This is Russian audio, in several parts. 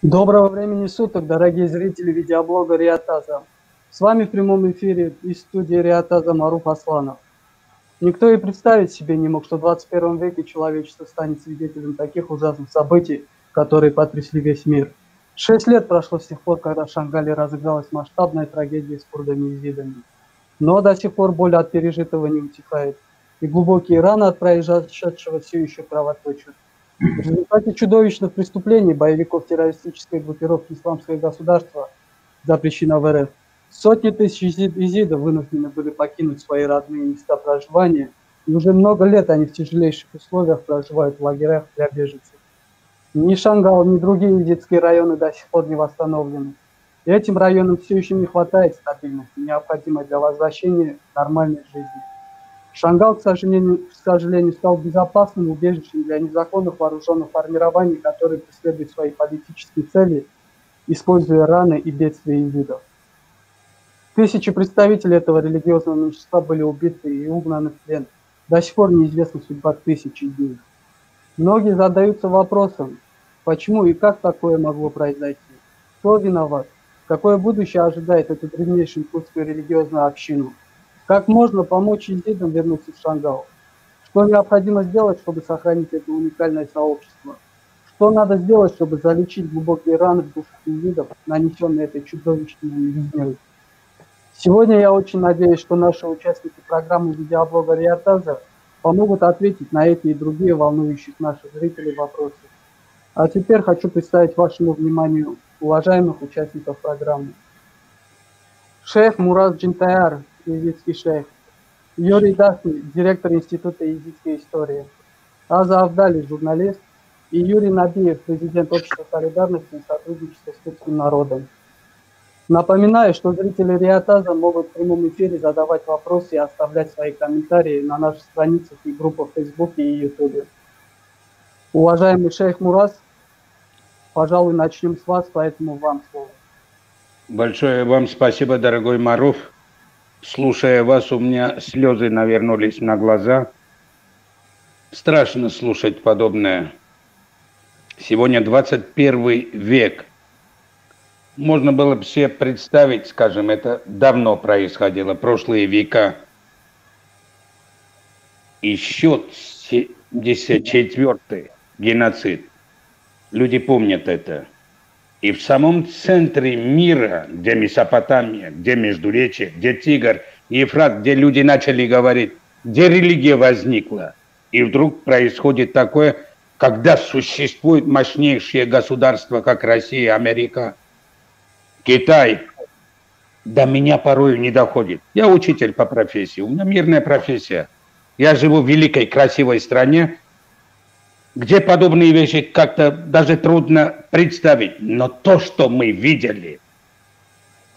Доброго времени суток, дорогие зрители видеоблога Риатаза. С вами в прямом эфире из студии Риатаза Маруф Асланов. Никто и представить себе не мог, что в 21 веке человечество станет свидетелем таких ужасных событий, которые потрясли весь мир. 6 лет прошло с тех пор, когда в Шангале разыгралась масштабная трагедия с курдами и езидами. Но до сих пор боль от пережитого не утихает, и глубокие раны от произошедшего все еще кровоточат. В результате чудовищных преступлений боевиков террористической группировки «Исламское государство», запрещено в РФ, сотни тысяч езидов вынуждены были покинуть свои родные места проживания, и уже много лет они в тяжелейших условиях проживают в лагерях для беженцев. Ни Шангал, ни другие езидские районы до сих пор не восстановлены. И этим районам все еще не хватает стабильности, необходимой для возвращения к нормальной жизни. Шангал, к сожалению, стал безопасным убежищем для незаконных вооруженных формирований, которые преследуют свои политические цели, используя раны и бедствия езидов. Тысячи представителей этого религиозного меньшинства были убиты и угнаны в плен. До сих пор неизвестна судьба тысяч из них. Многие задаются вопросом, почему и как такое могло произойти? Кто виноват? Какое будущее ожидает эту древнейшую курдскую религиозную общину? Как можно помочь езидам вернуться в Шангал? Что необходимо сделать, чтобы сохранить это уникальное сообщество? Что надо сделать, чтобы залечить глубокие раны в душах езидов, нанесенные этой чудовищной резнёй? Сегодня я очень надеюсь, что наши участники программы видеоблога Риатаза помогут ответить на эти и другие волнующих наших зрителей вопросы. А теперь хочу представить вашему вниманию уважаемых участников программы. Шейх Мураз Джинтаяр, езидский шейх, Юрий Дахни, директор Института езидской истории, Аза Авдали, журналист, и Юрий Набиев, президент Общества солидарности и сотрудничества с курдским народом. Напоминаю, что зрители Риатаза могут в прямом эфире задавать вопросы и оставлять свои комментарии на наших страницах и группах в Фейсбуке и Ютубе. Уважаемый шейх Мураз, пожалуй, начнем с вас, поэтому вам слово. Большое вам спасибо, дорогой Маруф. Слушая вас, у меня слезы навернулись на глаза. Страшно слушать подобное. Сегодня 21 век. Можно было бы себе представить, скажем, это давно происходило, прошлые века. Еще 74-й геноцид. Люди помнят это. И в самом центре мира, где Месопотамия, где Междуречие, где Тигр, Ефрат, где люди начали говорить, где религия возникла. И вдруг происходит такое, когда существует мощнейшее государство, как Россия, Америка, Китай. До меня порой не доходит. Я учитель по профессии, у меня мирная профессия. Я живу в великой, красивой стране, где подобные вещи как-то даже трудно представить. Но то, что мы видели,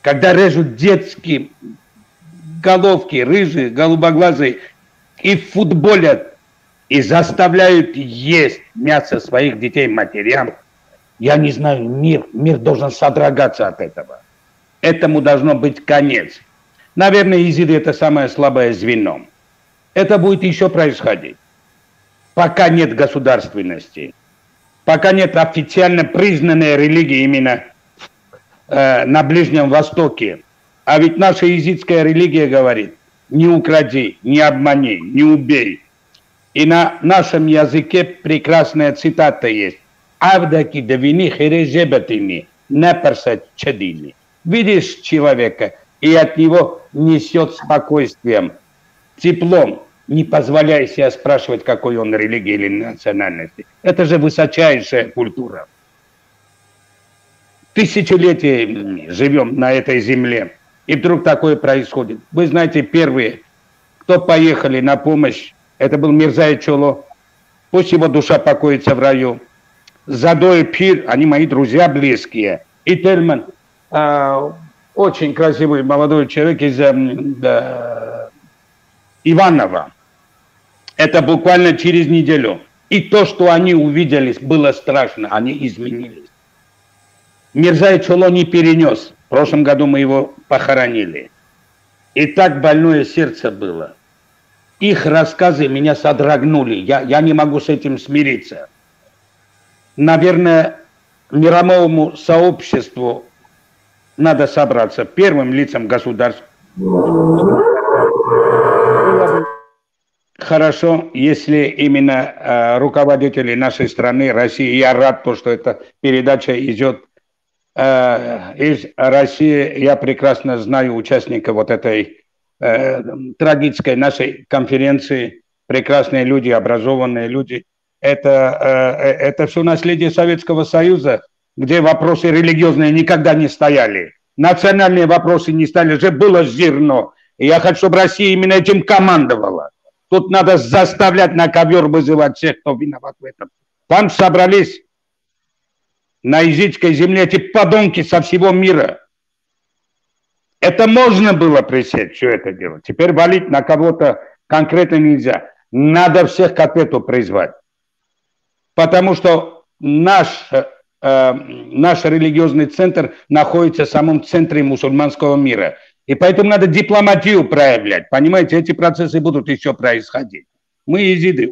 когда режут детские головки, рыжие, голубоглазые, и футболят, и заставляют есть мясо своих детей матерям, я не знаю, мир должен содрогаться от этого. Этому должно быть конец. Наверное, езиды – это самое слабое звено. Это будет еще происходить. Пока нет государственности, пока нет официально признанной религии именно на Ближнем Востоке. А ведь наша езидская религия говорит: не укради, не обмани, не убей. И на нашем языке прекрасная цитата есть: «Авдаки давини хережебатини, неперса чадили». Видишь человека, и от него несет спокойствием, теплом. Не позволяй себе спрашивать, какой он религии или национальности. Это же высочайшая культура. Тысячелетия живем на этой земле, и вдруг такое происходит. Вы знаете, первые, кто поехали на помощь, это был Мирза Чоло. Пусть его душа покоится в раю. Задой Пир, они мои друзья близкие. И Тельман, очень красивый молодой человек из Иванова. Это буквально через неделю. И то, что они увидели, было страшно. Они изменились. Мирза Чоло не перенес. В прошлом году мы его похоронили. И так больное сердце было. Их рассказы меня содрогнули. Я не могу с этим смириться. Наверное, мировому сообществу надо собраться, первым лицам государств. Хорошо, если именно руководители нашей страны, России, я рад, что эта передача идет из России. Я прекрасно знаю участников вот этой трагической нашей конференции, прекрасные люди, образованные люди. Это все наследие Советского Союза, где вопросы религиозные никогда не стояли. Национальные вопросы не стояли, же было зерно. И я хочу, чтобы Россия именно этим командовала. Тут надо заставлять на ковер вызывать всех, кто виноват в этом. Там собрались на языческой земле эти подонки со всего мира. Это можно было пресечь, все это дело. Теперь валить на кого-то конкретно нельзя. Надо всех к ответу призвать. Потому что наш религиозный центр находится в самом центре мусульманского мира. И поэтому надо дипломатию проявлять. Понимаете, эти процессы будут еще происходить. Мы езиды.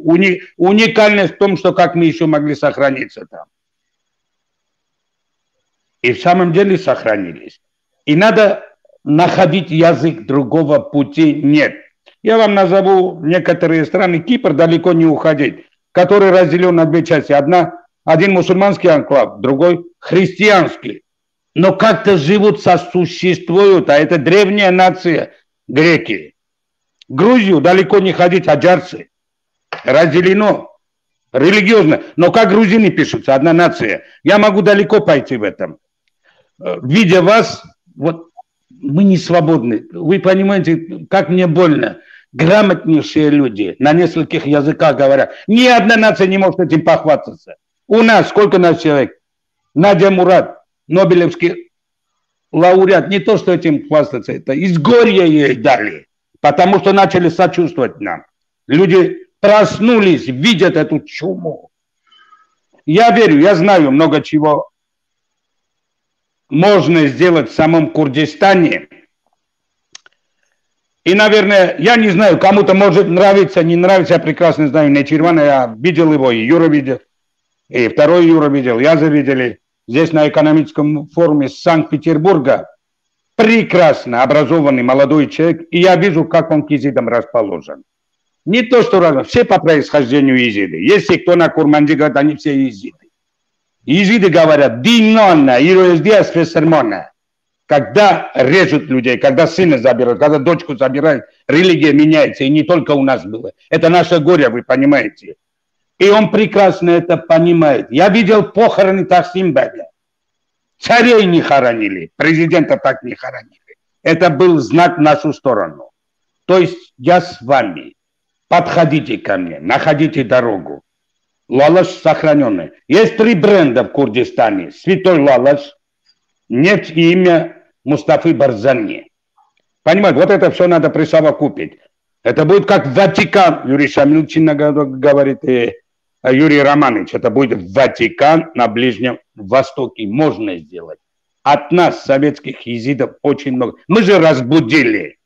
Уникальность в том, что как мы еще могли сохраниться там. И в самом деле сохранились. И надо находить язык, другого пути нет. Я вам назову некоторые страны. Кипр, далеко не уходить, который разделен на две части. Один мусульманский анклав, другой христианский. Но как-то живут, сосуществуют, а это древняя нация, греки. Грузию далеко не ходить, аджарцы. Разделено религиозно. Но как грузины пишутся, одна нация. Я могу далеко пойти в этом. Видя вас, вот мы не свободны. Вы понимаете, как мне больно. Грамотнейшие люди на нескольких языках говорят. Ни одна нация не может этим похвастаться. У нас сколько нас человек? Надя Мурад, Нобелевский лауреат. Не то, что этим хвастаться, это из горя ей дали. Потому что начали сочувствовать нам. Люди проснулись, видят эту чуму. Я верю, я знаю много чего можно сделать в самом Курдистане. И, наверное, я не знаю, кому-то может нравиться, не нравится, я прекрасно знаю Нечирвана, я видел его, и Юра видел, и второй Юра видел, я завидели здесь на экономическом форуме Санкт-Петербурга. Прекрасно образованный молодой человек, и я вижу, как он к езидам расположен. Не то, что разом, все по происхождению езиды. Если кто на Курманде говорит, они все езиды. Езиды говорят, динона, ироиздиас фесермона. Когда режут людей, когда сына забирают, когда дочку забирают, религия меняется, и не только у нас было. Это наше горе, вы понимаете. И он прекрасно это понимает. Я видел похороны Таксимбега. Царей не хоронили, президента так не хоронили. Это был знак в нашу сторону. То есть я с вами. Подходите ко мне, находите дорогу. Лалаш сохраненный. Есть 3 бренда в Курдистане. Святой Лалаш, нефть и имя Мустафы Барзани. Понимаете, вот это все надо присовокупить. Это будет как Ватикан, Юрий Шамильчин говорит, и Юрий Романович. Это будет Ватикан на Ближнем Востоке. Можно сделать. От нас, советских езидов, очень много. Мы же разбудили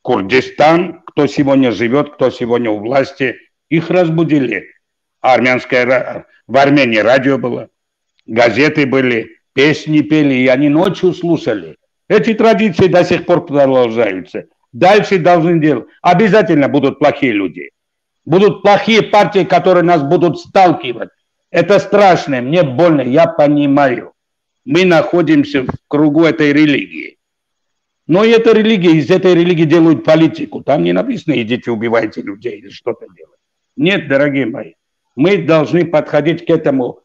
Курдистан, кто сегодня живет, кто сегодня у власти. Их разбудили. В Армении радио было, газеты были, песни пели, и они ночью слушали. Эти традиции до сих пор продолжаются. Дальше должны делать. Обязательно будут плохие люди. Будут плохие партии, которые нас будут сталкивать. Это страшно, мне больно, я понимаю. Мы находимся в кругу этой религии. Но эта религия, из этой религии делают политику. Там не написано, идите убивайте людей или что-то делать. Нет, дорогие мои. Мы должны подходить к этому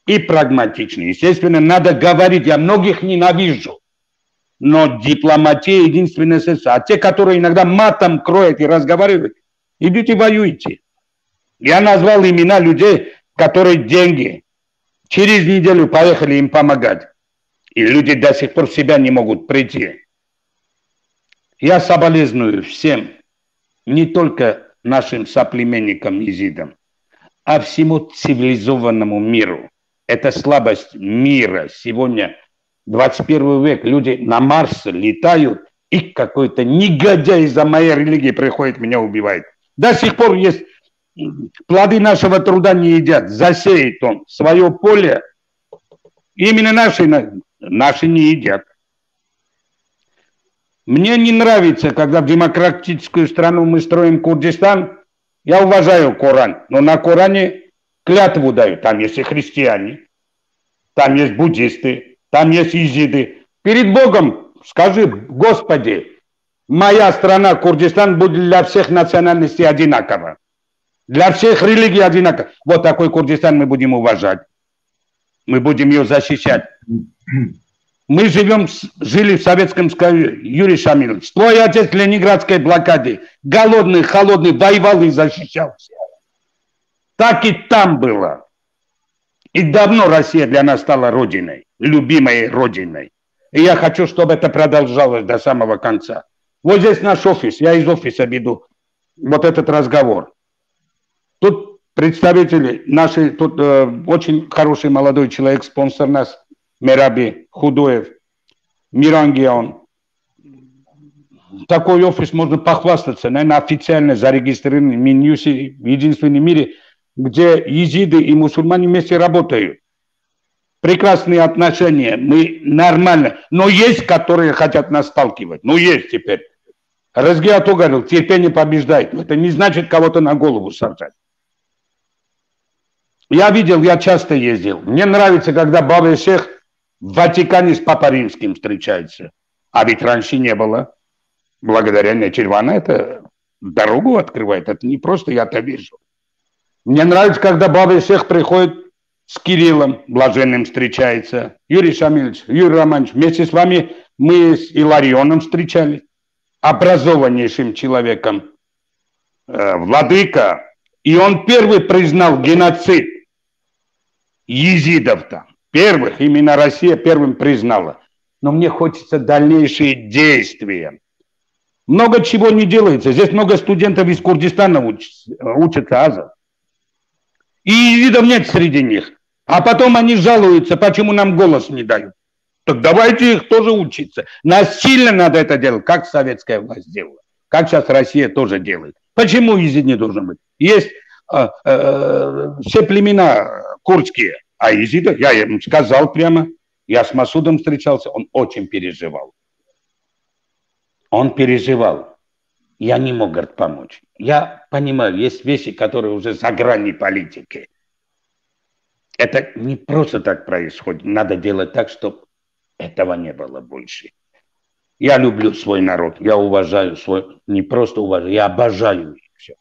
и прагматично. Естественно, надо говорить. Я многих ненавижу. Но дипломатия единственное средство. А те, которые иногда матом кроют и разговаривают, идите воюйте. Я назвал имена людей, которые деньги через неделю поехали им помогать. И люди до сих пор в себя не могут прийти. Я соболезную всем, не только нашим соплеменникам езидам, а всему цивилизованному миру. Это слабость мира. Сегодня 21 век, люди на Марс летают, и какой-то негодяй из-за моей религии приходит, меня убивает. До сих пор есть плоды нашего труда не едят. Засеет он свое поле, Именно наши не едят. Мне не нравится, когда в демократическую страну мы строим Курдистан. Я уважаю Коран, но на Коране клятву дают. Там есть и христиане, там есть буддисты, там есть езиды. Перед Богом скажи: Господи, моя страна, Курдистан, будет для всех национальностей одинаково. Для всех религий одинаково. Вот такой Курдистан мы будем уважать. Мы будем ее защищать. Мы жили в Советском Союзе, Юрий Шамилович. Твой отец в Ленинградской блокаде, голодный, холодный, воевал и защищался. Так и там было. И давно Россия для нас стала родиной, любимой родиной. И я хочу, чтобы это продолжалось до самого конца. Вот здесь наш офис, я из офиса веду вот этот разговор. Тут представители наши, тут очень хороший молодой человек, спонсор нас, Мераби Худоев, Мирангион. Такой офис можно похвастаться, наверное, официально зарегистрированный в Минюсе, единственный в мире, где езиды и мусульмане вместе работают. Прекрасные отношения, мы нормально. Но есть, которые хотят нас сталкивать. Ну, есть теперь. Разгиато говорил, терпение побеждает. Но это не значит кого-то на голову сажать. Я видел, я часто ездил. Мне нравится, когда Баба и Шейх в Ватикане с Папой Римским встречаются. А ведь раньше не было. Благодаря Нечервана это дорогу открывает. Это не просто я это вижу. Мне нравится, когда Баба и Шейх приходит с Кириллом Блаженным встречается. Юрий Шамильевич, Юрий Романович, вместе с вами мы с Иларионом встречались. Образованнейшим человеком. Владыка. И он первый признал геноцид езидов там. Первых, именно Россия первым признала. Но мне хочется дальнейшие действия. Много чего не делается. Здесь много студентов из Курдистана учатся, Аза. И езидов нет среди них. А потом они жалуются, почему нам голос не дают. Так давайте их тоже учиться. Насильно надо это делать, как советская власть делала. Как сейчас Россия тоже делает. Почему езид не должен быть? Есть все племена курдские. А езида, я ему сказал прямо, я с Масудом встречался, он очень переживал. Он переживал. Я не мог, говорит, помочь. Я понимаю, есть вещи, которые уже за гранью политики. Это не просто так происходит. Надо делать так, чтобы этого не было больше. Я люблю свой народ, я уважаю свой, не просто уважаю, я обожаю их все.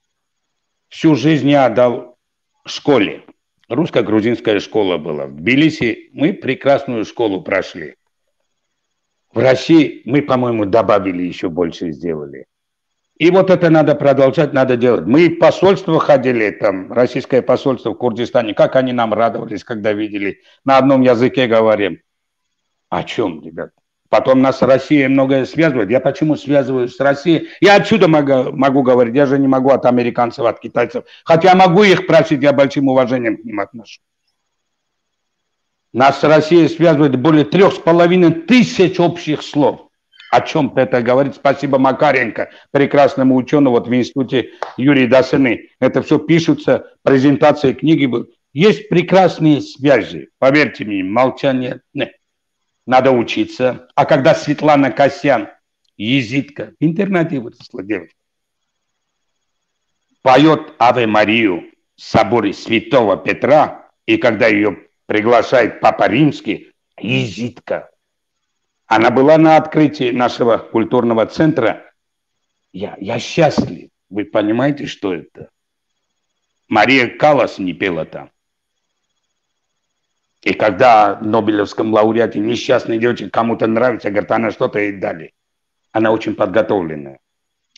Всю жизнь я отдал школе. Русско-грузинская школа была. В Тбилиси мы прекрасную школу прошли. В России мы, по-моему, добавили, еще больше сделали. И вот это надо продолжать, надо делать. Мы в посольство ходили, там, российское посольство в Курдистане, как они нам радовались, когда видели, на одном языке говорим. О чем, ребят? Потом нас Россия многое связывает. Я почему связываюсь с Россией? Я отсюда могу говорить, я же не могу от американцев, от китайцев. Хотя могу их просить, я большим уважением к ним отношусь. Нас с Россией связывает более 3500 общих слов. О чем это говорит? Спасибо Макаренко, прекрасному ученому вот в институте Юрия Досыны. Это все пишутся, презентации книги. Есть прекрасные связи. Поверьте мне, молчание нет. Надо учиться. А когда Светлана Касьян, езидка, в интернете выросла девочка, поет Аве Марию в соборе Святого Петра, и когда ее приглашает Папа Римский, езидка, она была на открытии нашего культурного центра. Я счастлив. Вы понимаете, что это? Мария Каллас не пела там. И когда Нобелевском лауреате несчастной девочке кому-то нравится, говорит, она что-то ей дали. Она очень подготовленная.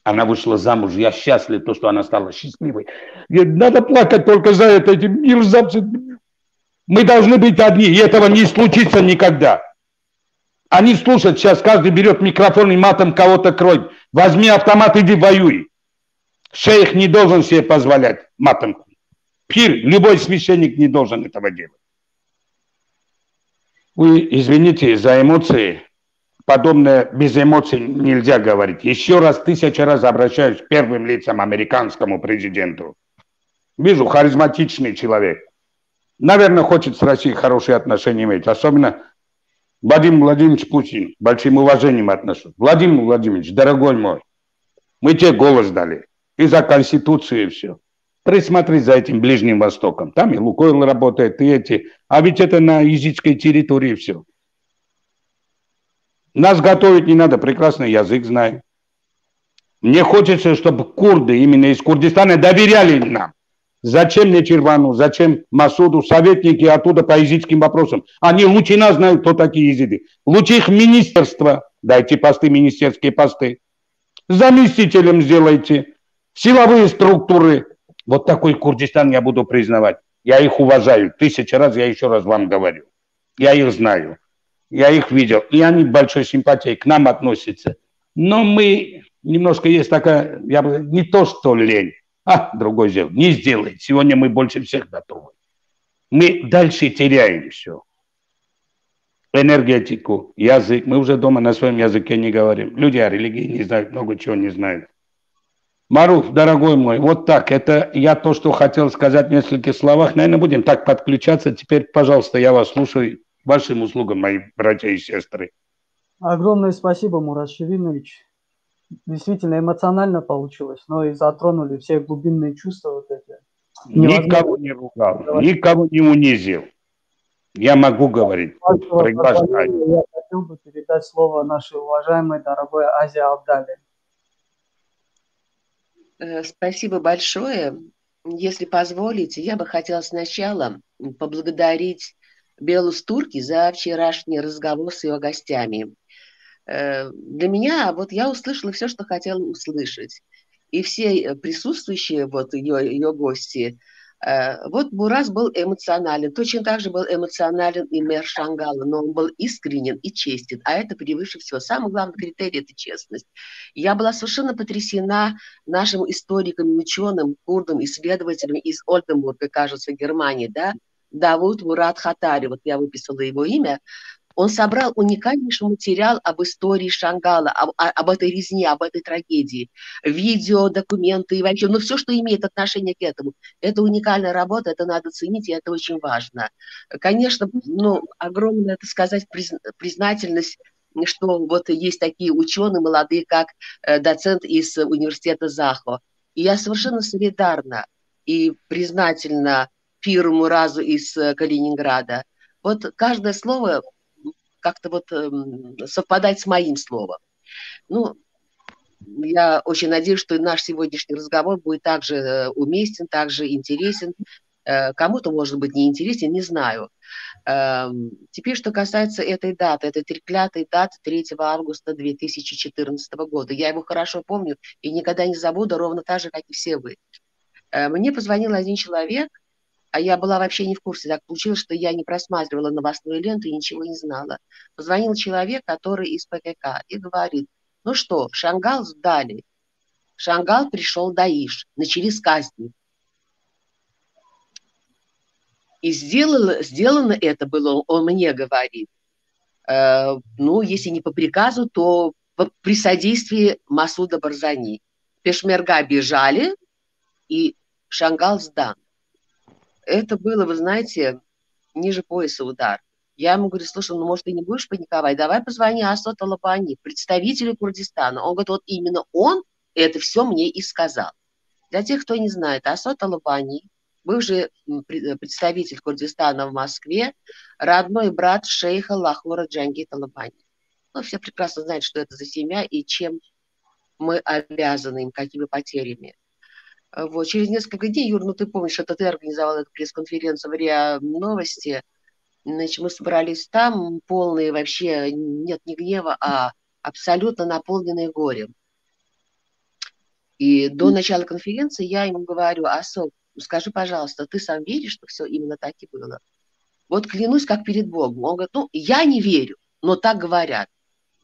Она вышла замуж. Я счастлив, то, что она стала счастливой. Говорит, надо плакать только за это. Эти мерзавцы. Мы должны быть одни. И этого не случится никогда. Они слушают сейчас. Каждый берет микрофон и матом кого-то кроет. Возьми автомат, иди воюй. Шейх не должен себе позволять матом. Пир, любой священник не должен этого делать. Вы извините за эмоции, подобное без эмоций нельзя говорить. Еще раз, 1000 раз обращаюсь к первым лицам, американскому президенту. Вижу, харизматичный человек. Наверное, хочет с Россией хорошие отношения иметь. Особенно Владимир Владимирович Путин. Большим уважением отношусь. Владимир Владимирович, дорогой мой, мы тебе голос дали. И за Конституцию, и все. Присмотри за этим Ближним Востоком. Там и Лукойл работает, и эти. А ведь это на языческой территории все. Нас готовить не надо, прекрасный язык знаем. Мне хочется, чтобы курды именно из Курдистана доверяли нам. Зачем мне Червану, зачем Масуду, советники оттуда по языческим вопросам? Они лучше нас знают, кто такие езиды. Лучше их министерство. Дайте посты, министерские посты. Заместителем сделайте. Силовые структуры. Вот такой Курдистан я буду признавать. Я их уважаю. 1000 раз, я еще раз вам говорю. Я их знаю. Я их видел. И они большой симпатией к нам относятся. Но мы немножко есть такая, я бы, не то что лень, другой сделал. Не сделает. Сегодня мы больше всех готовы. Мы дальше теряем все. Энергетику, язык. Мы уже дома на своем языке не говорим. Люди о религии не знают, много чего не знают. Маруф, дорогой мой, вот так. Это я то, что хотел сказать в нескольких словах. Наверное, будем так подключаться. Теперь, пожалуйста, я вас слушаю. Вашим услугам, мои братья и сестры. Огромное спасибо, Мурат Шевинович. Действительно эмоционально получилось, но и затронули все глубинные чувства вот эти. Никого не ругал, никого не унизил. Я могу говорить. Приглашаю. Я хотел бы передать слово нашей уважаемой, дорогой Азе Абдале. Спасибо большое. Если позволите, я бы хотела сначала поблагодарить Белус Турки за вчерашний разговор с ее гостями. Для меня, вот я услышала все, что хотела услышать. И все присутствующие, вот ее гости, вот Мураз был эмоционален, точно так же был эмоционален и мэр Шангала, но он был искренен и честен, а это превыше всего. Самый главный критерий – это честность. Я была совершенно потрясена нашим историкам, ученым, курдам, исследователям из Ольденбурга, кажется, Германии, да, Давуд Мурат Хатари, вот я выписала его имя. Он собрал уникальнейший материал об истории Шангала, об этой резне, об этой трагедии. Видео, документы и вообще, ну все, что имеет отношение к этому. Это уникальная работа, это надо ценить, и это очень важно. Конечно, ну, огромная, так сказать, признательность, что вот есть такие ученые молодые, как доцент из университета Захо. И я совершенно солидарна и признательна Пиру Муразу из Калининграда. Вот каждое слово как-то вот совпадать с моим словом. Ну, я очень надеюсь, что наш сегодняшний разговор будет также уместен, также интересен. Кому-то, может быть, не интересен, не знаю. Теперь, что касается этой даты, этой треклятой даты 3 августа 2014 года. Я его хорошо помню и никогда не забуду, ровно так же, как и все вы. Мне позвонил один человек, а я была вообще не в курсе. Так получилось, что я не просматривала новостную ленту и ничего не знала. Позвонил человек, который из ПКК, и говорит, ну что, Шангал сдали. Шангал пришел Даиш. Начались казни. И сделано это было, он мне говорит, ну, если не по приказу, то при содействии Масуда Барзани. Пешмерга бежали, и Шангал сдан. Это было, вы знаете, ниже пояса удар. Я ему говорю, слушай, ну, может, ты не будешь паниковать? Давай позвони Асот Алабани, представителю Курдистана. Он говорит, вот именно он это все мне и сказал. Для тех, кто не знает, Асот Алабани, бывший представитель Курдистана в Москве, родной брат шейха Лахора Джангита Алабани. Ну, все прекрасно знают, что это за семья и чем мы обязаны им, какими потерями. Вот. Через несколько дней, Юр, ну ты помнишь, это ты организовал эту пресс-конференцию в РИА Новости. Значит, мы собрались там, полные вообще, нет ни гнева, а абсолютно наполненные горем. И до начала конференции я ему говорю, Асо, скажи, пожалуйста, ты сам веришь, что все именно так и было? Вот клянусь, как перед Богом. Он говорит, ну, я не верю, но так говорят.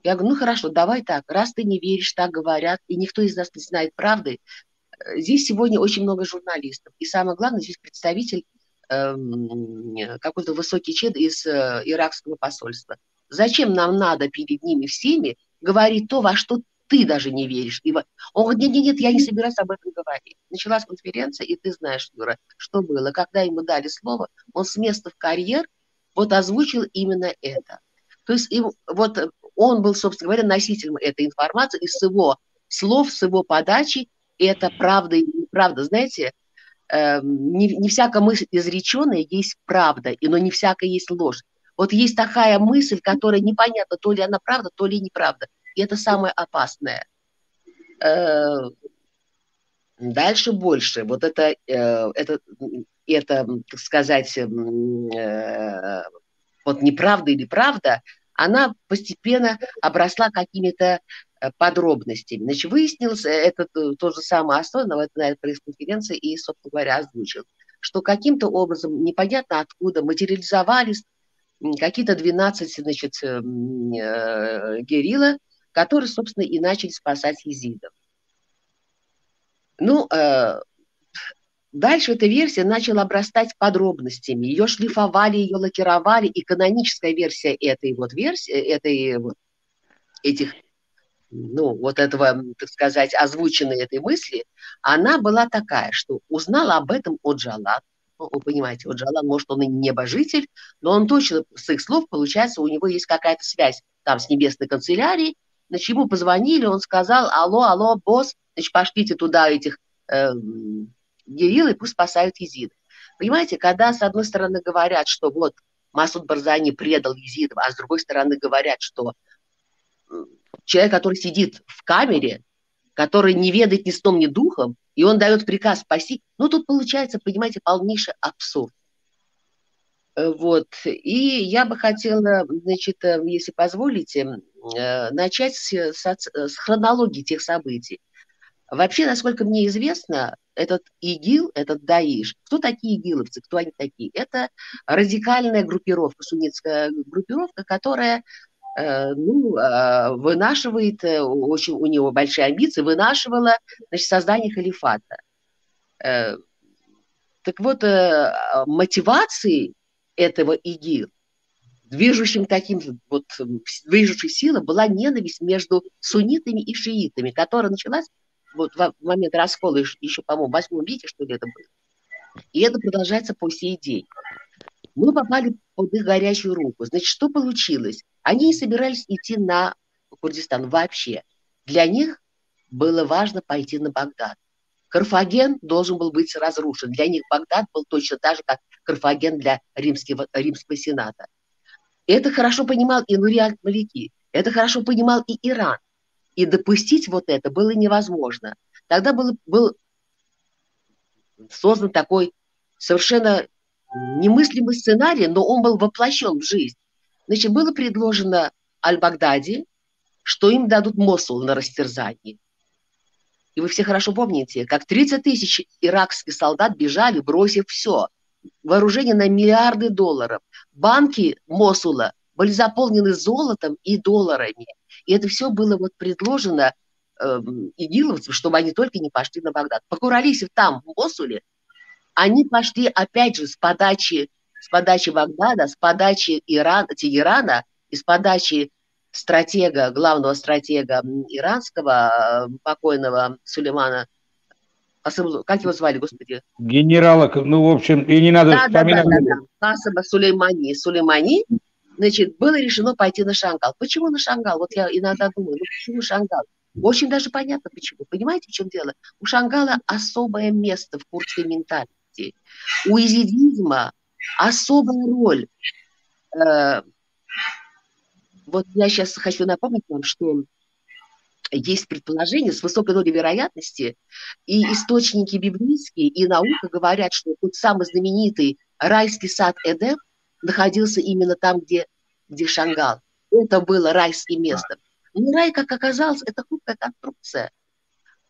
Я говорю, ну хорошо, давай так, раз ты не веришь, так говорят, и никто из нас не знает правды, здесь сегодня очень много журналистов. И самое главное, здесь представитель, какой-то высокий чед из иракского посольства. Зачем нам надо перед ними всеми говорить то, во что ты даже не веришь. Он говорит, нет, я не собираюсь об этом говорить. Началась конференция, и ты знаешь, Юра, что было. Когда ему дали слово, он с места в карьер вот озвучил именно это. То есть вот он был, собственно говоря, носителем этой информации, и с его слов, с его подачи это правда и неправда. Знаете, не всякая мысль изреченная есть правда, но не всякая есть ложь. Вот есть такая мысль, которая непонятно, то ли она правда, то ли неправда. И это самое опасное. Дальше больше. Вот это так сказать, вот неправда или правда, она постепенно обросла какими-то подробностями. Значит, выяснилось, это тот же самый Астонов на этой пресс-конференции и, собственно говоря, озвучил, что каким-то образом, непонятно откуда, материализовались какие-то 12, значит, герилла, которые, собственно, и начали спасать езидов. Ну, дальше эта версия начала обрастать подробностями. Ее шлифовали, ее лакировали, и каноническая версия этого, так сказать, озвученной этой мысли, она была такая, что узнала об этом Оджалан. Ну, вы понимаете, Оджалан, может, он и небожитель, но он точно, с их слов, получается, у него есть какая-то связь там с небесной канцелярией. Значит, ему позвонили, он сказал, алло, босс, значит, пошлите туда этих герилл, и пусть спасают езидов. Понимаете, когда с одной стороны говорят, что вот Масуд Барзани предал езидов, а с другой стороны говорят, что человек, который сидит в камере, который не ведает ни сном, ни духом, и он дает приказ спасти, ну, тут получается, понимаете, полнейший абсурд. Вот. И я бы хотела, значит, если позволите, начать с хронологии тех событий. Вообще, насколько мне известно, этот ИГИЛ, этот Даиш, кто такие игиловцы, кто они такие? Это радикальная группировка, суннитская группировка, которая вынашивает, очень у него большие амбиции, вынашивала, значит, создание халифата. Так вот, мотивацией этого ИГИЛ, движущей силой была ненависть между суннитами и шиитами, которая началась вот в момент раскола еще, по-моему, в 8 веке, что ли, это было. И это продолжается по сей день. Мы попали под их горячую руку. Значит, что получилось? Они не собирались идти на Курдистан вообще. Для них было важно пойти на Багдад. Карфаген должен был быть разрушен. Для них Багдад был точно так же, как Карфаген для Римского Сената. Это хорошо понимал и Нури аль-Малики. Это хорошо понимал и Иран. И допустить вот это было невозможно. Тогда был создан такой совершенно немыслимый сценарий, но он был воплощен в жизнь. Значит, было предложено Аль-Багдади, что им дадут Мосул на растерзание. И вы все хорошо помните, как 30 тысяч иракских солдат бежали, бросив все. Вооружение на миллиарды долларов. Банки Мосула были заполнены золотом и долларами. И это все было вот предложено игиловцам, чтобы они только не пошли на Багдад. Покуролись там, в Мосуле, они пошли опять же с подачи Багдада, с подачи Тегерана и с подачи главного стратега иранского, покойного Сулеймана, как его звали, господи? Генерала, ну, в общем, и не надо вспоминать. Касаба Сулеймани, значит, было решено пойти на Шангал. Почему на Шангал? Вот я иногда думаю, почему Шангал? Очень даже понятно, почему. Понимаете, в чем дело? У Шангала особое место в курдской ментальности. У изидизма особая роль. Вот я сейчас хочу напомнить вам, что есть предположение с высокой долей вероятности, и источники библейские, и наука говорят, что тот самый знаменитый райский сад Эдем находился именно там, где Шангал. Это было райским местом. Но рай, как оказалось, это хрупкая конструкция,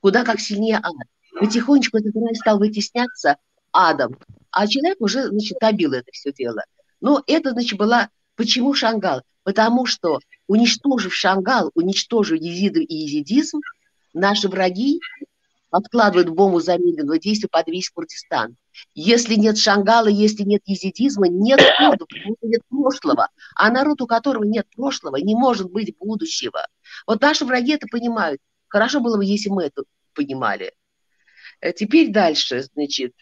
куда как сильнее ад. Потихонечку этот рай стал вытесняться адом, а человек уже, значит, добил это все дело. Но это, значит, была... Почему Шангал? Потому что, уничтожив Шангал, уничтожив езидов и езидизм, наши враги откладывают бомбу замедленного действия под весь Курдистан. Если нет Шангала, если нет езидизма, нет курдов, потому что нет прошлого. А народ, у которого нет прошлого, не может быть будущего. Вот наши враги это понимают. Хорошо было бы, если мы это понимали. Теперь дальше, значит,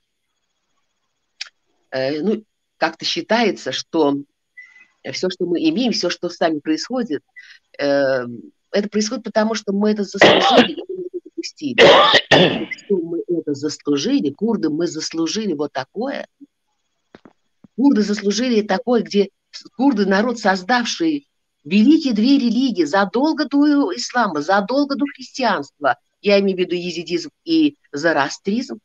ну, как-то считается, что все, что мы имеем, все, что с нами происходит, это происходит потому, что мы это заслужили и мы это допустили. Что мы это заслужили, курды, мы заслужили вот такое. Курды заслужили такое, где курды, народ, создавший великие две религии задолго до ислама, задолго до христианства. Я имею в виду езидизм и зороастризм.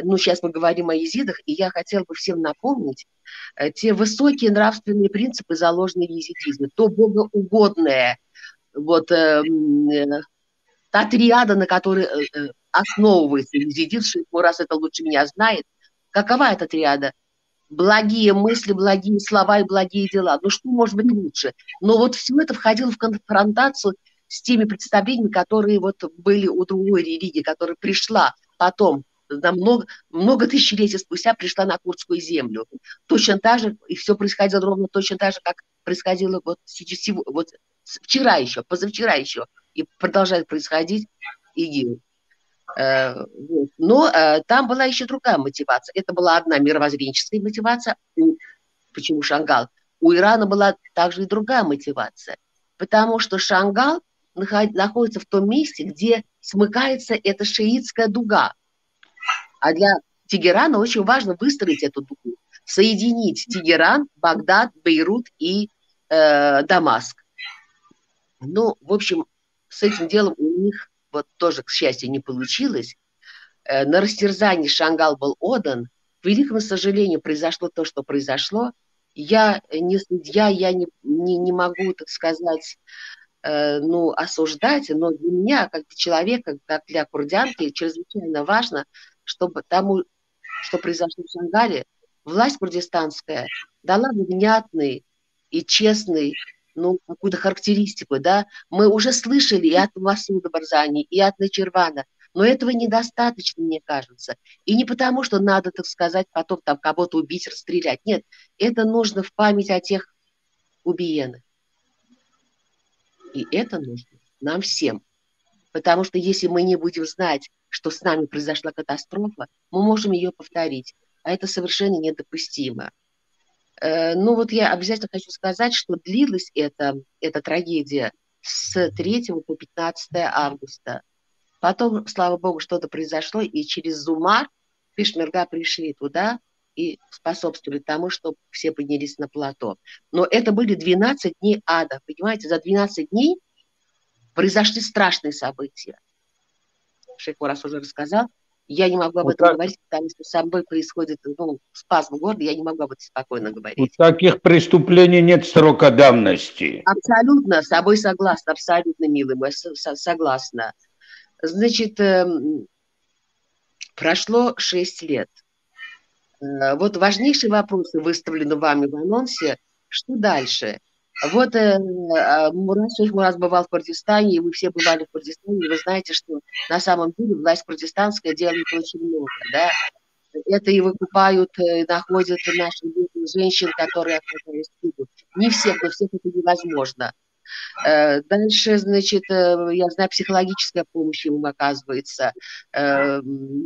Ну, сейчас мы говорим о езидах, и я хотела бы всем напомнить те высокие нравственные принципы, заложенные в езидизме, то богоугодное, вот та триада, на которой основывается езидизм, Шейх Мурас это лучше меня знает. Какова эта триада? Благие мысли, благие слова и благие дела. Ну что может быть лучше? Но вот все это входило в конфронтацию с теми представлениями, которые вот были у другой религии, которая пришла потом, много тысячелетий спустя, пришла на курдскую землю. Точно так же, и все происходило ровно точно так же, как происходило вот вчера еще, позавчера еще, и продолжает происходить ИГИЛ. Но там была еще другая мотивация. Это была одна мировоззренческая мотивация. Почему Шангал? У Ирана была также и другая мотивация. Потому что Шангал находится в том месте, где смыкается эта шиитская дуга. А для Тегерана очень важно выстроить эту дугу. Соединить Тегеран, Багдад, Бейрут и Дамаск. Ну, в общем, с этим делом у них вот тоже, к счастью, не получилось. На растерзании Шангал был отдан. К великому сожалению, произошло то, что произошло. Я не судья, я не могу, так сказать, осуждать, но для меня, как для человека, как для курдянки, чрезвычайно важно, чтобы тому, что произошло в Шангале, власть курдистанская дала внятный и честный, какую-то характеристику, да. Мы уже слышали и от Масуда Барзани, и от Начервана, но этого недостаточно, мне кажется. И не потому, что надо, так сказать, потом там кого-то убить, расстрелять. Нет, это нужно в память о тех убиенных. И это нужно нам всем. Потому что если мы не будем знать, что с нами произошла катастрофа, мы можем ее повторить. А это совершенно недопустимо. Вот я обязательно хочу сказать, что длилась эта трагедия с 3 по 15 августа. Потом, слава богу, что-то произошло, и через Зумар пешмерга пришли туда и способствовали тому, чтобы все поднялись на плато. Но это были 12 дней ада. Понимаете, за 12 дней произошли страшные события. Шейх Мурас уже рассказал. Я не могу об этом говорить, потому что со мной происходит спазм города, я не могу об этом спокойно говорить. У таких преступлений нет срока давности. Абсолютно, с тобой согласна, абсолютно, милый мой, согласна. Значит, прошло 6 лет. Вот важнейшие вопросы выставлены вами в анонсе. Что дальше? Вот Шейх Мурас бывал в Курдистане, и вы все бывали в Курдистане, и вы знаете, что на самом деле власть курдистанская делает очень много, да. Это и выкупают, находят наши женщин, которые отправились в Кубу. Не всех, но всех это невозможно. Дальше, значит, я знаю, психологическая помощь им оказывается.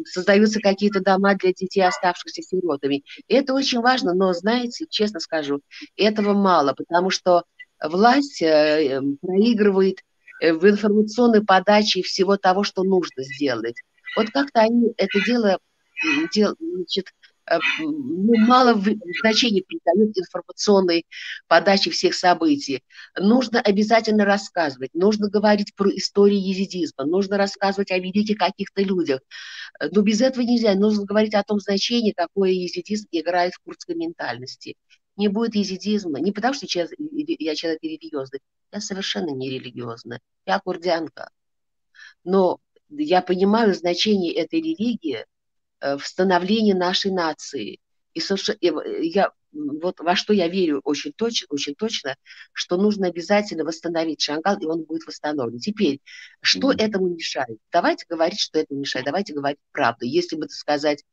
Создаются какие-то дома для детей, оставшихся сиротами. И это очень важно, но, знаете, честно скажу, этого мало, потому что власть проигрывает в информационной подаче всего того, что нужно сделать. Вот как-то они это дело, значит, мало значения придают информационной подаче всех событий. Нужно обязательно рассказывать, нужно говорить про историю езидизма, нужно рассказывать о великих каких-то людях. Но без этого нельзя. Нужно говорить о том значении, какое езидизм играет в курдской ментальности. Не будет езидизма, не потому что я человек религиозный, я совершенно не религиозная, я курдянка. Но я понимаю значение этой религии в становлении нашей нации. И я вот во что я верю очень точно, что нужно обязательно восстановить Шангал, и он будет восстановлен. Теперь, что этому мешает? Давайте говорить, что этому мешает, давайте говорить правду. Если бы, так сказать,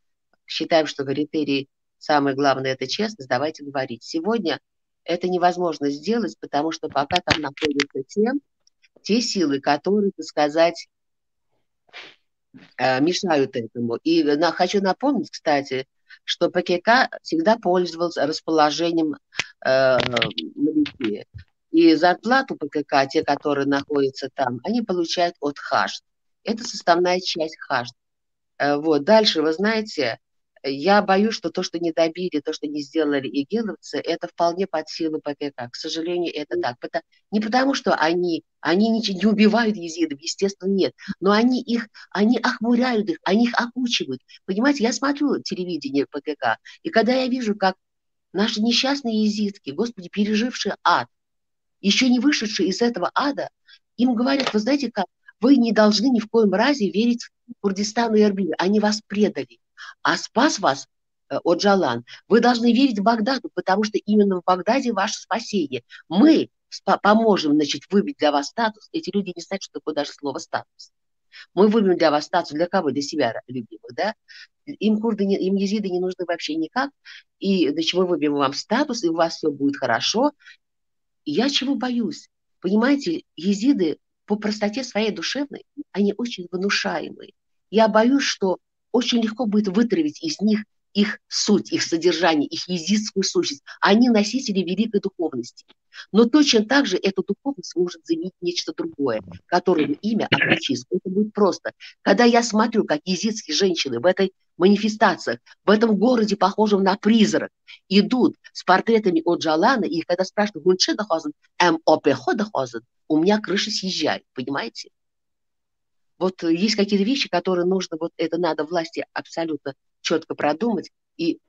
считаем, что в Эритрее самое главное – это честность, давайте говорить. Сегодня это невозможно сделать, потому что пока там находятся те силы, которые, так сказать, мешают этому. И хочу напомнить, кстати, что ПКК всегда пользовался расположением Малики. И зарплату ПКК, те, которые находятся там, они получают от Хашд. Это составная часть Хашд. Вот. Дальше, вы знаете, я боюсь, что то, что не добили, то, что не сделали игиловцы, это вполне под силу ПКК. К сожалению, это так. Не потому, что они не убивают езидов, естественно, нет. Но они охмуряют их, они их окучивают. Понимаете, я смотрю телевидение ПКК, и когда я вижу, как наши несчастные езидки, господи, пережившие ад, еще не вышедшие из этого ада, им говорят, вы знаете как, вы не должны ни в коем разе верить Курдистану и Эрбилю. Они вас предали. А спас вас Оджалан. Вы должны верить Багдаду, потому что именно в Багдаде ваше спасение. Мы поможем, значит, выбить для вас статус. Эти люди не знают, что такое даже слово статус. Мы выбьем для вас статус для кого? Для себя любимых, да? Им езиды не нужны вообще никак. И, значит, мы выбьем вам статус, и у вас все будет хорошо. И я чего боюсь? Понимаете, езиды по простоте своей душевной, они очень внушаемые. Я боюсь, что очень легко будет вытравить из них их суть, их содержание, их езидскую сущность. Они носители великой духовности. Но точно так же эту духовность может заменить нечто другое, которому имя оккультизм. Это будет просто. Когда я смотрю, как езидские женщины в этой манифестациях, в этом городе, похожем на призрак, идут с портретами Оджалана, и когда спрашивают, у меня крыша съезжает, понимаете? Вот есть какие-то вещи, которые нужно, вот это надо власти абсолютно четко продумать, и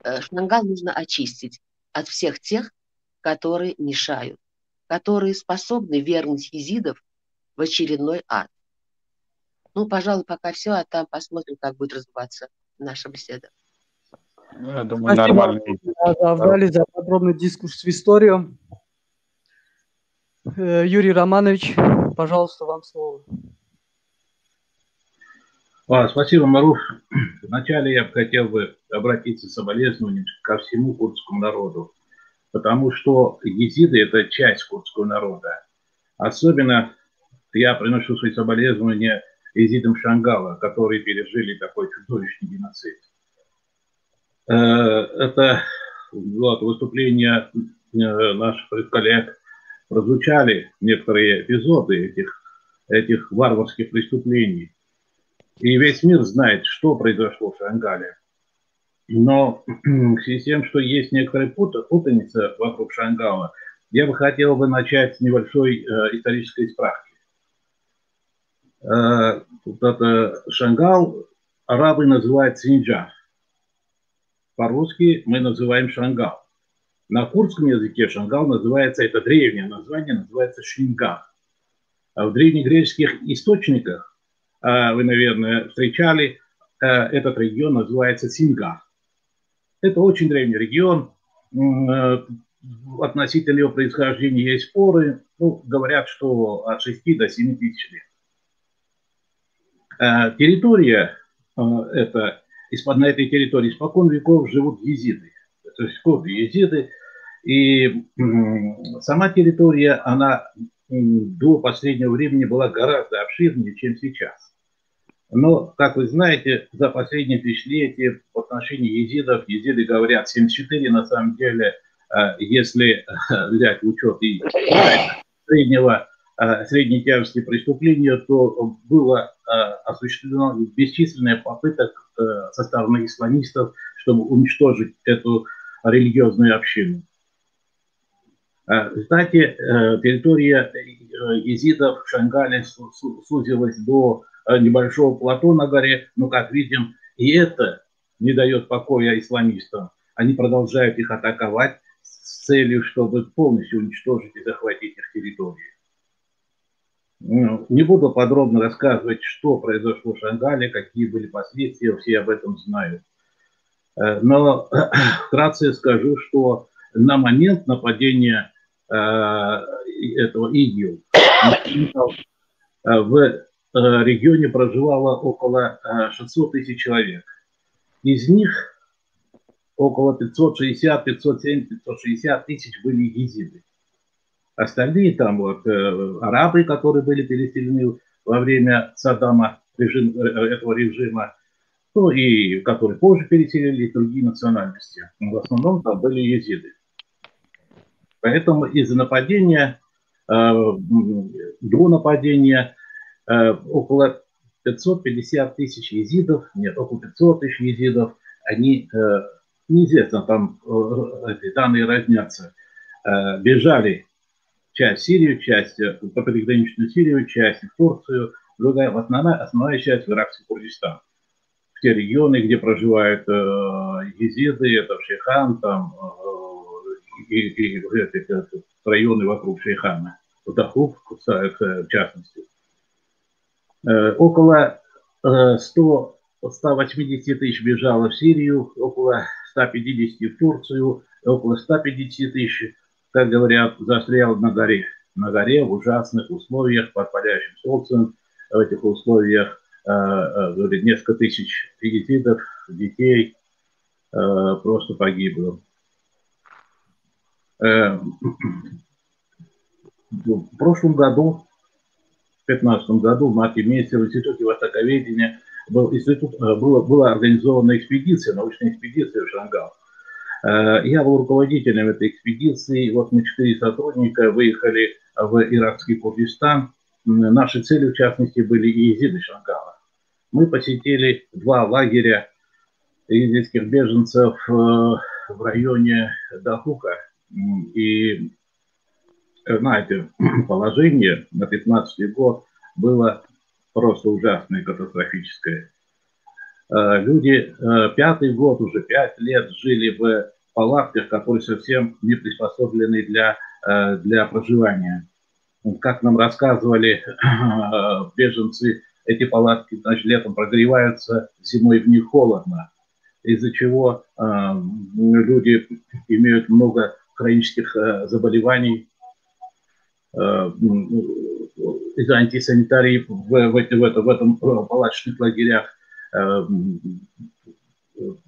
Шангал нужно очистить от всех тех, которые мешают, которые способны вернуть езидов в очередной ад. Ну, пожалуй, пока все, а там посмотрим, как будет развиваться наша беседа. Я думаю, Спасибо, нормальный. Авдали, за подробный дискурс в историю. Юрий Романович, пожалуйста, вам слово. Спасибо, Маруф. Вначале я хотел бы обратиться с соболезнованием ко всему курдскому народу, потому что езиды – это часть курдского народа. Особенно я приношу свои соболезнования езидам Шангала, которые пережили такой чудовищный геноцид. Это вот, выступления наших коллег прозвучали некоторые эпизоды этих варварских преступлений. И весь мир знает, что произошло в Шангале. Но в связи с тем, что есть некоторая путаница вокруг Шангала, я бы хотел начать с небольшой исторической справки. Вот это Шангал арабы называют Синджа. По-русски мы называем Шангал. На курдском языке Шангал называется, это древнее название, называется Шинга. А в древнегреческих источниках, вы, наверное, встречали, этот регион называется Синга. Это очень древний регион. Относительно его происхождения есть споры. Ну, говорят, что от 6 до 7 тысяч лет. Территория, на этой территории испокон веков живут езиды. То есть курды езиды. И сама территория, она до последнего времени была гораздо обширнее, чем сейчас. Но, как вы знаете, за последние тысячелетия в отношении езидов, езиды говорят 74, на самом деле, если взять в учет и средней тяжести преступления, то было осуществлено бесчисленная попыток со стороны исламистов, чтобы уничтожить эту религиозную общину. Кстати, территория езидов в Шангале сузилась до небольшого плато на горе, но, как видим, и это не дает покоя исламистам. Они продолжают их атаковать с целью, чтобы полностью уничтожить и захватить их территорию. Не буду подробно рассказывать, что произошло в Шангале, какие были последствия, все об этом знают. Но вкратце скажу, что на момент нападения этого ИГИЛ в регионе проживало около 600 тысяч человек. Из них около 560, 570, 560 тысяч были езиды. Остальные там вот арабы, которые были переселены во время Саддама, этого режима, ну и которые позже переселили, и другие национальности. Но в основном там были езиды. Поэтому из-за нападения, до нападения, около 550 тысяч езидов, нет, около 500 тысяч езидов, они, неизвестно, там эти данные разнятся, бежали часть в Сирию, часть по приграничную Сирию, часть в Турцию, другая, основная часть в иракский Курдистан. В те регионы, где проживают езиды, это Шейхан, там, и районы вокруг Шейхана, в Дахук, в частности. Около 180 тысяч бежало в Сирию, около 150 в Турцию, около 150 тысяч, как говорят, застрял на горе. На горе в ужасных условиях, под палящим солнцем, в этих условиях несколько тысяч египетов, детей просто погибло. В прошлом году, в 2015 году, в марте месяце, в Институте востоковедения была организована экспедиция, научная экспедиция в Шангал. Я был руководителем этой экспедиции. Вот мы 4 сотрудника выехали в иракский Курдистан. Наши цели, в частности, были и езиды Шангала. Мы посетили 2 лагеря езидских беженцев в районе Дахука. И, знаете, положение на 2015 год было просто ужасное, катастрофическое. Люди 5-й год, уже 5 лет жили в палатках, которые совсем не приспособлены для проживания. Как нам рассказывали беженцы, эти палатки, значит, летом прогреваются, зимой в них холодно, из-за чего люди имеют много хронических заболеваний, из-за антисанитарии в этом палаточных лагерях.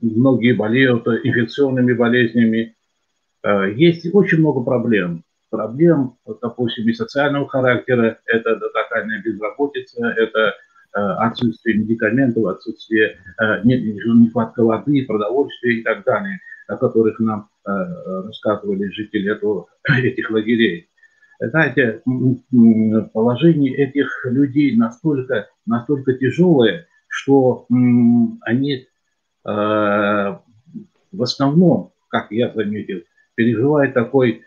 Многие болеют инфекционными болезнями. Есть очень много проблем. Проблем, допустим, и социального характера. Это тотальная безработица, это отсутствие медикаментов, отсутствие нехватка воды, продовольствия и так далее, о которых нам рассказывали жители этих лагерей. Знаете, положение этих людей настолько тяжелое, что они в основном, как я заметил, переживают такой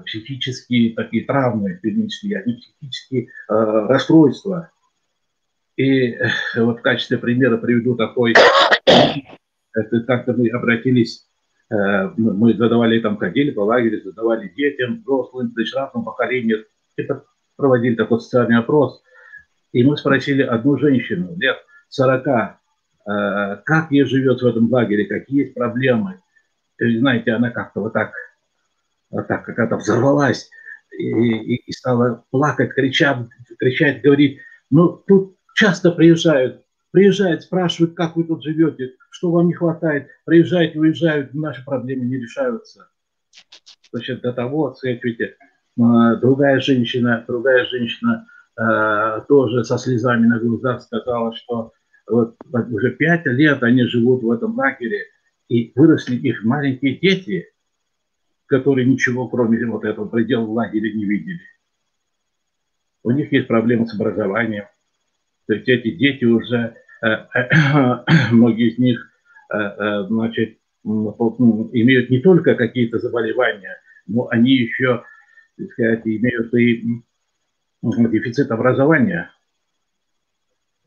психические такие травмы, они психические расстройства. И вот в качестве примера приведу такой, как-то мы обратились, мы задавали там, ходили по лагерю, задавали детям, взрослым, разному поколению, это проводили такой социальный опрос, и мы спросили одну женщину лет 40, как ей живет в этом лагере, какие есть проблемы. И, знаете, она как-то вот так какая-то взорвалась и стала плакать, кричать, говорит, ну тут часто приезжают, спрашивают, как вы тут живете, что вам не хватает, приезжают, уезжают, наши проблемы не решаются. Значит, до того, видите, другая женщина тоже со слезами на глазах сказала, что вот уже 5 лет они живут в этом лагере, и выросли их маленькие дети, которые ничего, кроме вот этого предела лагеря, не видели. У них есть проблемы с образованием. То есть эти дети уже, многие из них, значит, имеют не только какие-то заболевания, но они еще, так сказать, имеют и дефицит образования.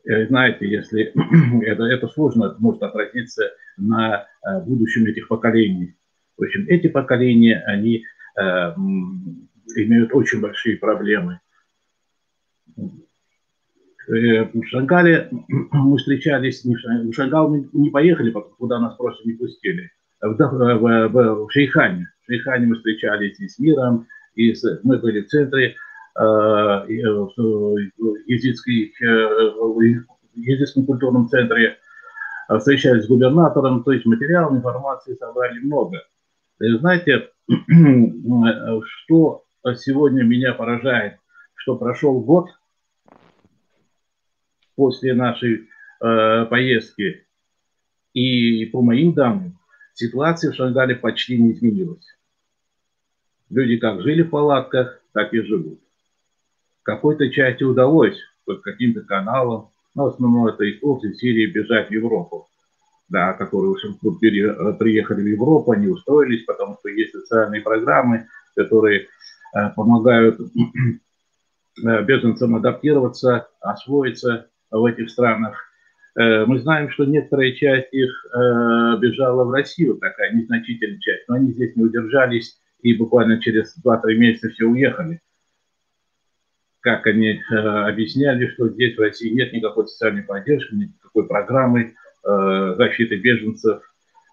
Знаете, если это сложно может отразиться на будущем этих поколений. В общем, эти поколения, они имеют очень большие проблемы. В Шангале мы встречались, в Шангал мы не поехали, куда нас просто не пустили. В Шейхане. В Шейхане мы встречались и с миром, мы были в центре езидском культурном центре, встречались с губернатором, то есть материал, информации собрали много. И знаете, что сегодня меня поражает, что прошел год после нашей поездки, и по моим данным, ситуация в Шангале почти не изменилась. Люди как жили в палатках, так и живут. Какой-то части удалось, под каким-то каналом, но в основном это из Турции, Сирии бежать в Европу. Да, которые приехали в Европу, они устроились, потому что есть социальные программы, которые помогают беженцам адаптироваться, освоиться в этих странах. Мы знаем, что некоторая часть их бежала в Россию, такая незначительная часть, но они здесь не удержались и буквально через 2-3 месяца все уехали. Как они объясняли, что здесь в России нет никакой социальной поддержки, никакой программы защиты беженцев,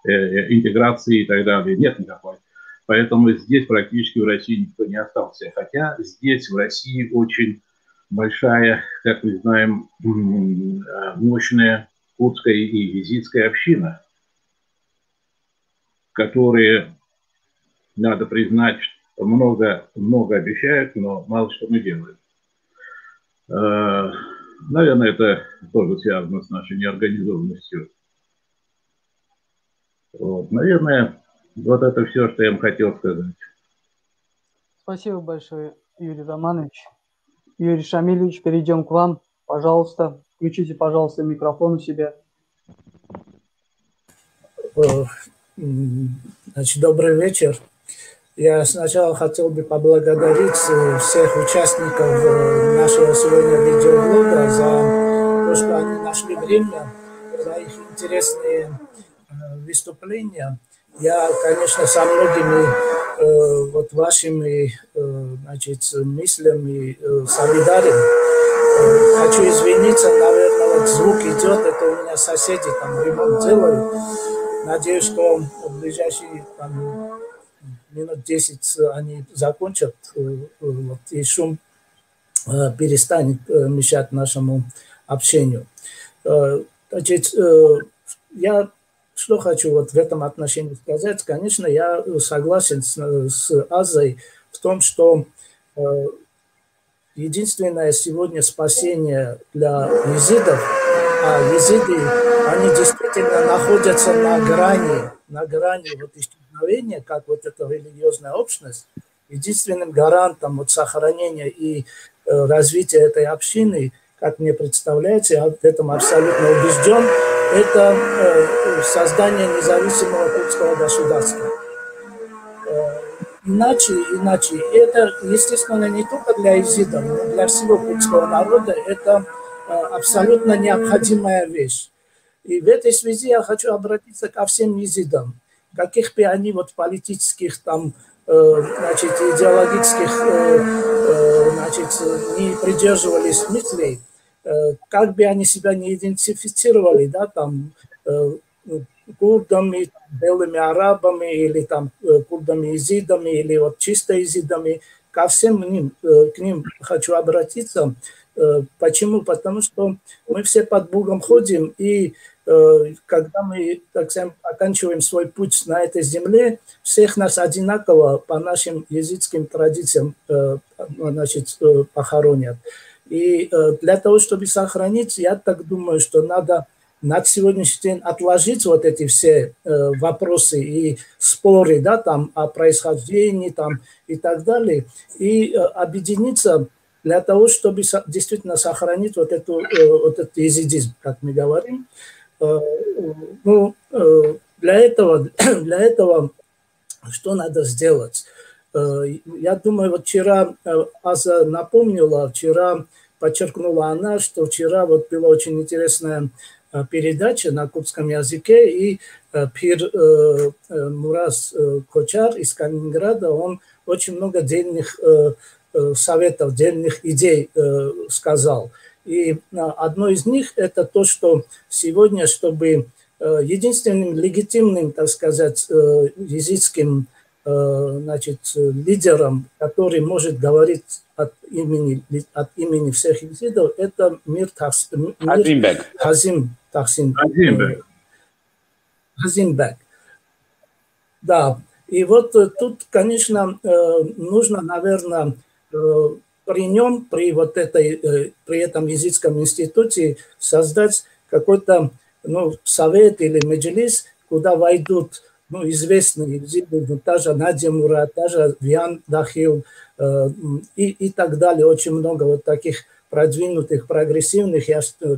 интеграции и так далее. Нет никакой. Поэтому здесь практически в России никто не остался. Хотя здесь в России очень большая, как мы знаем, мощная курдская и езидская община, которые, надо признать, много обещают, но мало что мы делаем. Наверное, это тоже связано с нашей неорганизованностью. Вот. Наверное, вот это все, что я вам хотел сказать. Спасибо большое, Юрий Романович. Юрий Шамильевич, перейдем к вам. Пожалуйста, включите, пожалуйста, микрофон у себя. Значит, добрый вечер. Я сначала хотел бы поблагодарить всех участников нашего сегодня видеоблога за то, что они нашли время, за их интересные выступления. Я, конечно, со многими вот вашими значит, мыслями солидарен. Хочу извиниться, наверное, вот звук идет, это у меня соседи там ремонт делают. Надеюсь, что в ближайшие там, минут 10 они закончат, вот, и шум перестанет мешать нашему общению. Значит, я что хочу вот в этом отношении сказать. Конечно, я согласен с Азой в том, что единственное сегодня спасение для езидов, а езиды, они действительно находятся на грани вот исчезновения, как вот эта религиозная общность. Единственным гарантом вот сохранения и развития этой общины, как мне представляется, я в этом абсолютно убежден, это создание независимого курдского государства. Иначе это, естественно, не только для езидов, но для всего курдского народа это абсолютно необходимая вещь. И в этой связи я хочу обратиться ко всем езидам, каких бы они вот политических там, значит, идеологических, значит, не придерживались мыслей, как бы они себя не идентифицировали, да, там, курдами, белыми арабами или там курдами-езидами или вот чисто езидами, ко всем к ним хочу обратиться. Почему? Потому что мы все под Богом ходим, и когда мы, так сказать, оканчиваем свой путь на этой земле, всех нас одинаково по нашим езидским традициям, значит, похоронят. И для того, чтобы сохранить, я так думаю, что надо на сегодняшний день отложить вот эти все вопросы и споры, да, там, о происхождении там, и так далее, и объединиться для того, чтобы действительно сохранить вот этот езидизм, как мы говорим. Ну, для этого что надо сделать? Я думаю, вот вчера Аза напомнила, вчера подчеркнула она, что вчера вот была очень интересная передача на курдском языке, и Пир Мураз Кочар из Калининграда, он очень много дельных советов, дельных идей сказал. И одно из них – это то, что сегодня, чтобы единственным легитимным, так сказать, езидским, значит, лидером, который может говорить от имени всех езидов, это Мир Хазимбек. Да, и вот тут, конечно, нужно, наверное, при нем, при этом езидском институте создать какой-то совет или меджлис, куда войдут известные езиды, та же Надя Мурат, та же Виан Дахил и так далее. Очень много вот таких продвинутых, прогрессивных.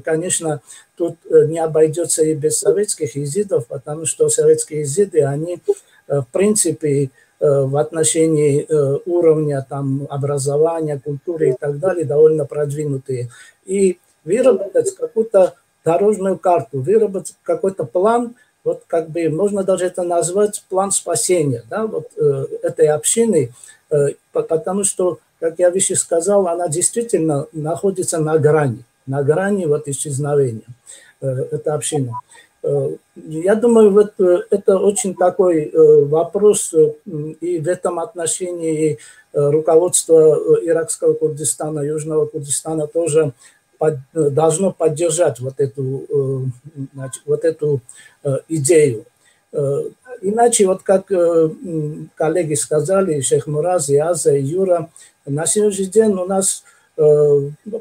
Конечно, тут не обойдется и без советских езидов, потому что советские езиды, они, в принципе, в отношении уровня там, образования, культуры и так далее довольно продвинутые. И выработать какую-то дорожную карту, выработать какой-то план, вот как бы можно даже это назвать план спасения, да, вот этой общины, потому что, как я выше сказал, она действительно находится на грани вот исчезновения, эта община. Я думаю, вот это очень такой вопрос, и в этом отношении руководство иракского Курдистана, Южного Курдистана тоже должно поддержать вот эту идею. Иначе, вот как коллеги сказали, Шейх Мураз, Аза и Юра, на сегодняшний день у нас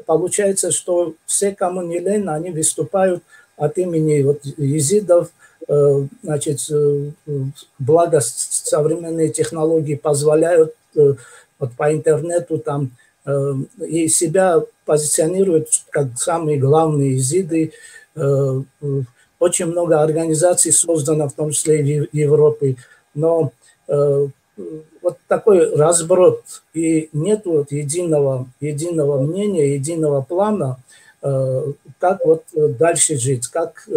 получается, что все, кому не лень, они выступают от имени вот езидов, значит, благо современные технологии позволяют вот по интернету там и себя позиционируют как самые главные езиды. Очень много организаций создано, в том числе и в Европе, но вот такой разброд, и нет вот единого мнения, единого плана, как вот дальше жить, как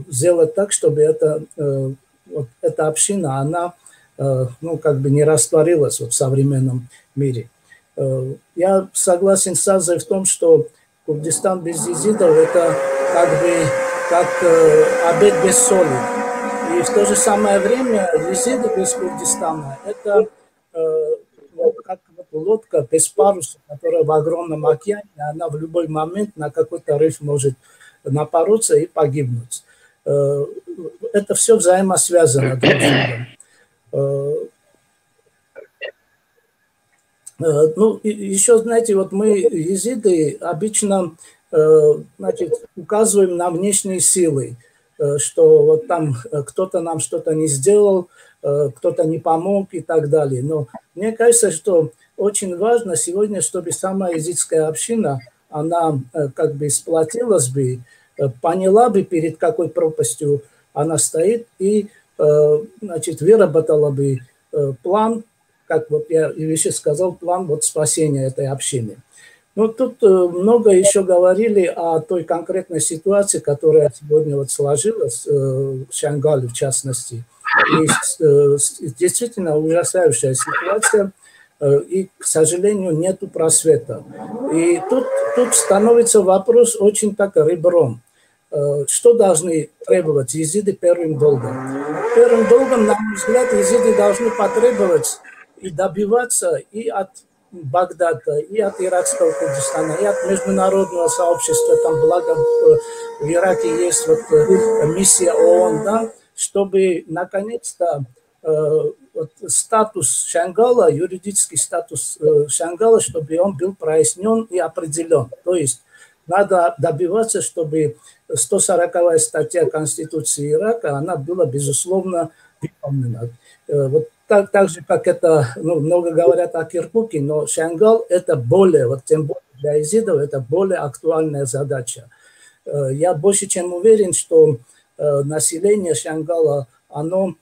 сделать так, чтобы вот эта община, она как бы не растворилась вот в современном мире. Я согласен с Азой в том, что Курдистан без езидов – это как бы как обед без соли. И в то же самое время езиды без Курдистана – это как лодка без паруса, которая в огромном океане, она в любой момент на какой-то риф может напороться и погибнуть. Это все взаимосвязано друг с другом. Ну, еще, знаете, вот мы, езиды, обычно, значит, указываем на внешние силы, что вот там кто-то нам что-то не сделал, кто-то не помог и так далее. Но мне кажется, что очень важно сегодня, чтобы сама езидская община, она как бы сплотилась бы, поняла бы, перед какой пропастью она стоит, и, значит, выработала бы план, как вот я еще сказал, план вот спасения этой общины. Но тут много еще говорили о той конкретной ситуации, которая сегодня вот сложилась в Шангале, в частности. И действительно ужасающая ситуация, и, к сожалению, нету просвета. И тут становится вопрос очень так ребром. Что должны требовать езиды первым долгом? Первым долгом, на мой взгляд, езиды должны потребовать и добиваться и от Багдада, и от иракского Курдистана, и от международного сообщества, там, благо в Ираке есть вот миссия ООН, да, чтобы наконец-то вот статус Шангала, юридический статус Шангала, чтобы он был прояснен и определен. То есть надо добиваться, чтобы 140-я статья Конституции Ирака, она была, безусловно, выполнена. Вот так же, как это, много говорят о Киркуке, но Шангал – это более, вот тем более для езидов, это более актуальная задача. Я больше чем уверен, что население Шангала, оно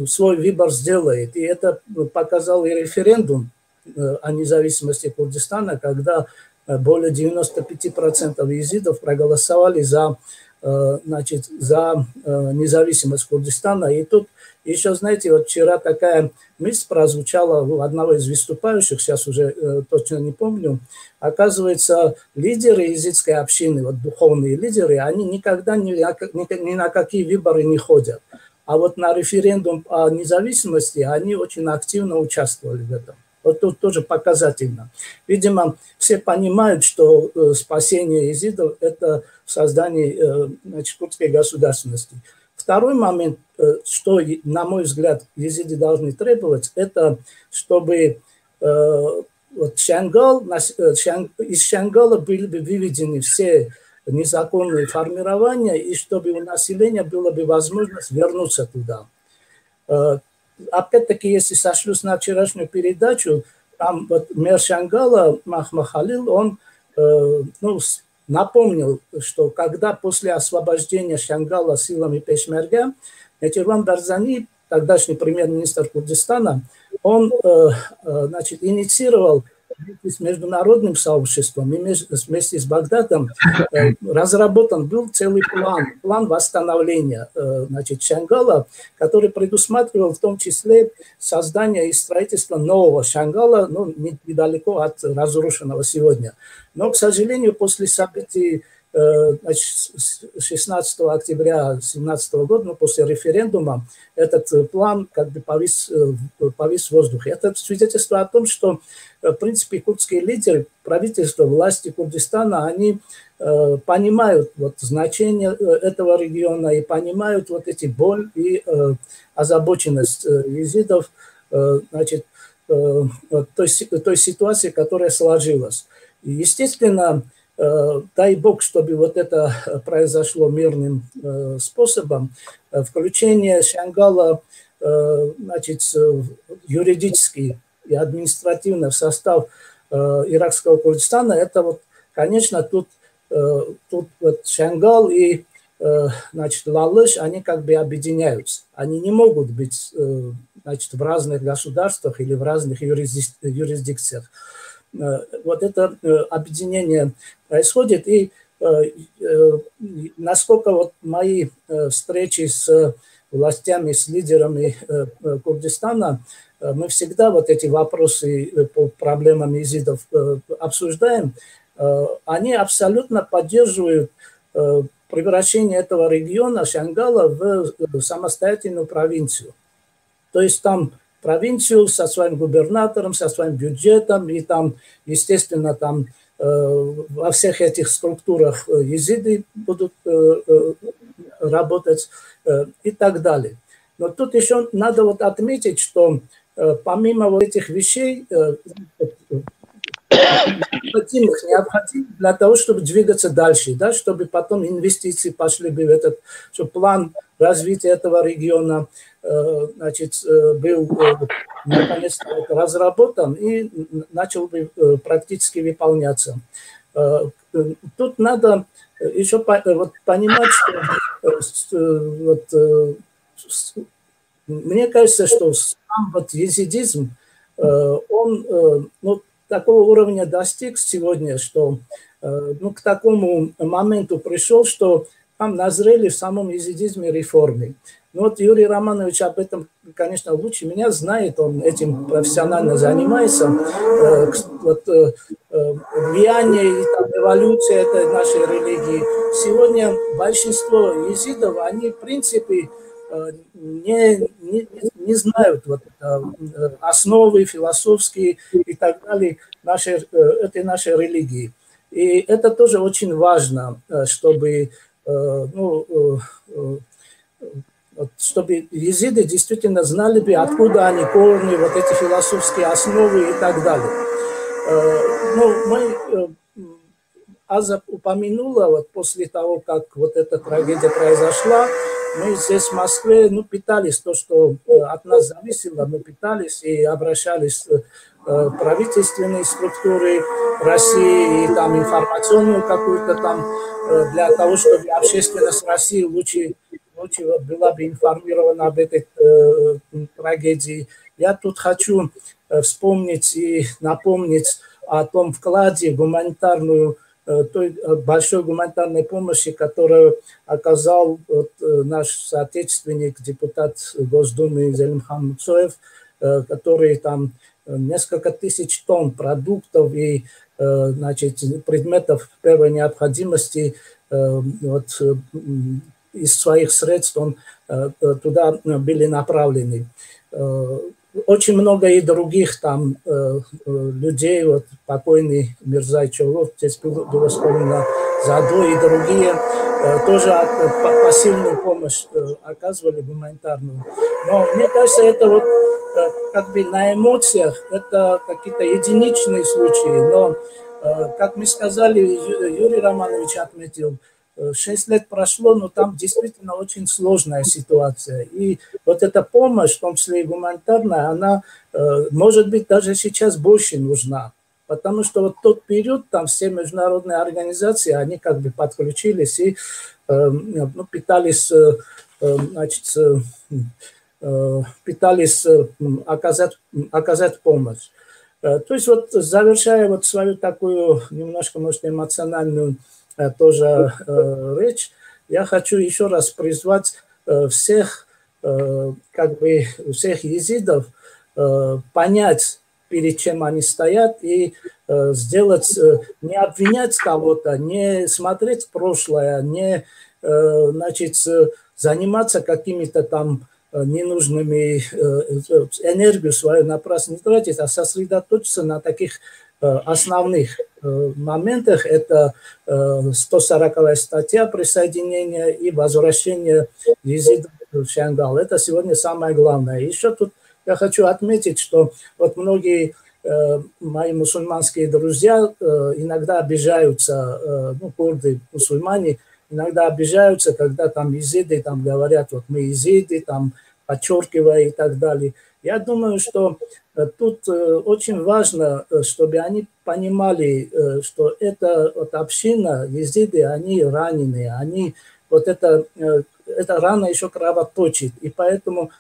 свой выбор сделает. И это показал и референдум о независимости Курдистана, когда более 95% езидов проголосовали за независимость Курдистана. И тут Еще, знаете, вот вчера такая мысль прозвучала у одного из выступающих, сейчас уже точно не помню. Оказывается, лидеры языческой общины, вот духовные лидеры, они никогда ни на какие выборы не ходят. А вот на референдум о независимости они очень активно участвовали в этом. Вот тут тоже показательно. Видимо, все понимают, что спасение езидов – это создание курдской государственности. Второй момент, что, на мой взгляд, езиды должны требовать, это чтобы вот из Шангала были бы выведены все незаконные формирования, и чтобы у населения была бы возможность вернуться туда. Опять-таки, если сошлюсь на вчерашнюю передачу, там вот мэр Шангала Махмахалил, он напомнил, что когда после освобождения Шангала силами Пешмерга, Нетирван Барзани, тогдашний премьер-министр Курдистана, он инициировал с международным сообществом и вместе с Багдадом разработан был целый план восстановления Шангала, который предусматривал в том числе создание и строительство нового Шангала, недалеко от разрушенного сегодня. Но, к сожалению, после событий 16 октября 2017 года, после референдума, этот план как бы повис в воздухе. Это свидетельство о том, что, в принципе, курдские лидеры, правительство, власти Курдистана, они понимают вот значение этого региона и понимают вот эти боль и озабоченность езидов, той ситуации, которая сложилась. И, естественно, дай Бог, чтобы вот это произошло мирным способом. Включение Шангала, юридически и административно в состав иракского Курдистана, это вот, конечно, тут вот Шангал и Лалыш, они как бы объединяются. Они не могут быть в разных государствах или в разных юрисдикциях. Вот это объединение происходит, и насколько вот мои встречи с властями, с лидерами Курдистана, мы всегда вот эти вопросы по проблемам езидов обсуждаем, они абсолютно поддерживают превращение этого региона Шангала в самостоятельную провинцию. То есть там провинцию со своим губернатором, со своим бюджетом, и там, естественно, там во всех этих структурах езиды будут работать и так далее. Но тут еще надо вот отметить, что помимо вот этих вещей, необходимых для того, чтобы двигаться дальше, да, чтобы потом инвестиции пошли бы в этот, чтобы план развития этого региона был наконец-то разработан и начал бы практически выполняться. Тут надо еще понимать, что мне кажется, что сам езидизм, он такого уровня достиг сегодня, что к такому моменту пришел, что там назрели в самом езидизме реформы. Вот Юрий Романович об этом, конечно, лучше меня знает, он этим профессионально занимается. Влияние и эволюция этой нашей религии. Сегодня большинство езидов, они, в принципе, не знают основы философские и так далее этой нашей религии. И это тоже очень важно, чтобы езиды действительно знали бы, откуда они корни, вот эти философские основы и так далее. Аза упомянула, вот после того, как вот эта трагедия произошла, мы здесь в Москве, питались то, что от нас зависело, мы питались и обращались в правительственные структуры России и там информационную какую-то там, для того, чтобы общественность России лучше была бы информирована об этой трагедии. Я тут хочу вспомнить и напомнить о том вкладе в гуманитарную той большой гуманитарной помощи, которую оказал вот наш соотечественник, депутат Госдумы Зелимхан Муцоев, который там несколько тысяч тонн продуктов и значит, предметов первой необходимости вот, из своих средств он туда были направлены. Очень много и других там людей, вот покойный Мирзай Чоглов, здесь было сказано, Задо и другие тоже посильную помощь оказывали гуманитарную. Но мне кажется, это вот как бы на эмоциях, это какие-то единичные случаи. Но, как мы сказали, Юрий Романович отметил, 6 лет прошло, но там действительно очень сложная ситуация. И вот эта помощь, в том числе и гуманитарная, она, может быть, даже сейчас больше нужна. Потому что вот тот период, там все международные организации, они как бы подключились и пытались, значит, пытались оказать помощь. То есть вот завершая вот свою такую немножко, может, эмоциональную тоже речь, я хочу еще раз призвать всех, как бы всех езидов понять, перед чем они стоят, и сделать, не обвинять кого-то, не смотреть в прошлое, не, значит, заниматься какими-то там ненужными, энергию свою напрасно не тратить, а сосредоточиться на таких основных моментах. Это 140-я статья присоединения и возвращение езидов в Шангал. Это сегодня самое главное. Еще тут я хочу отметить, что вот многие мои мусульманские друзья иногда обижаются, ну, курды, мусульмане, иногда обижаются, когда там езиды там говорят, вот мы езиды, там подчеркивая и так далее. Я думаю, что тут очень важно, чтобы они понимали, что эта вот община, езиды, они раненые, они вот эта рана еще кровоточит, и поэтому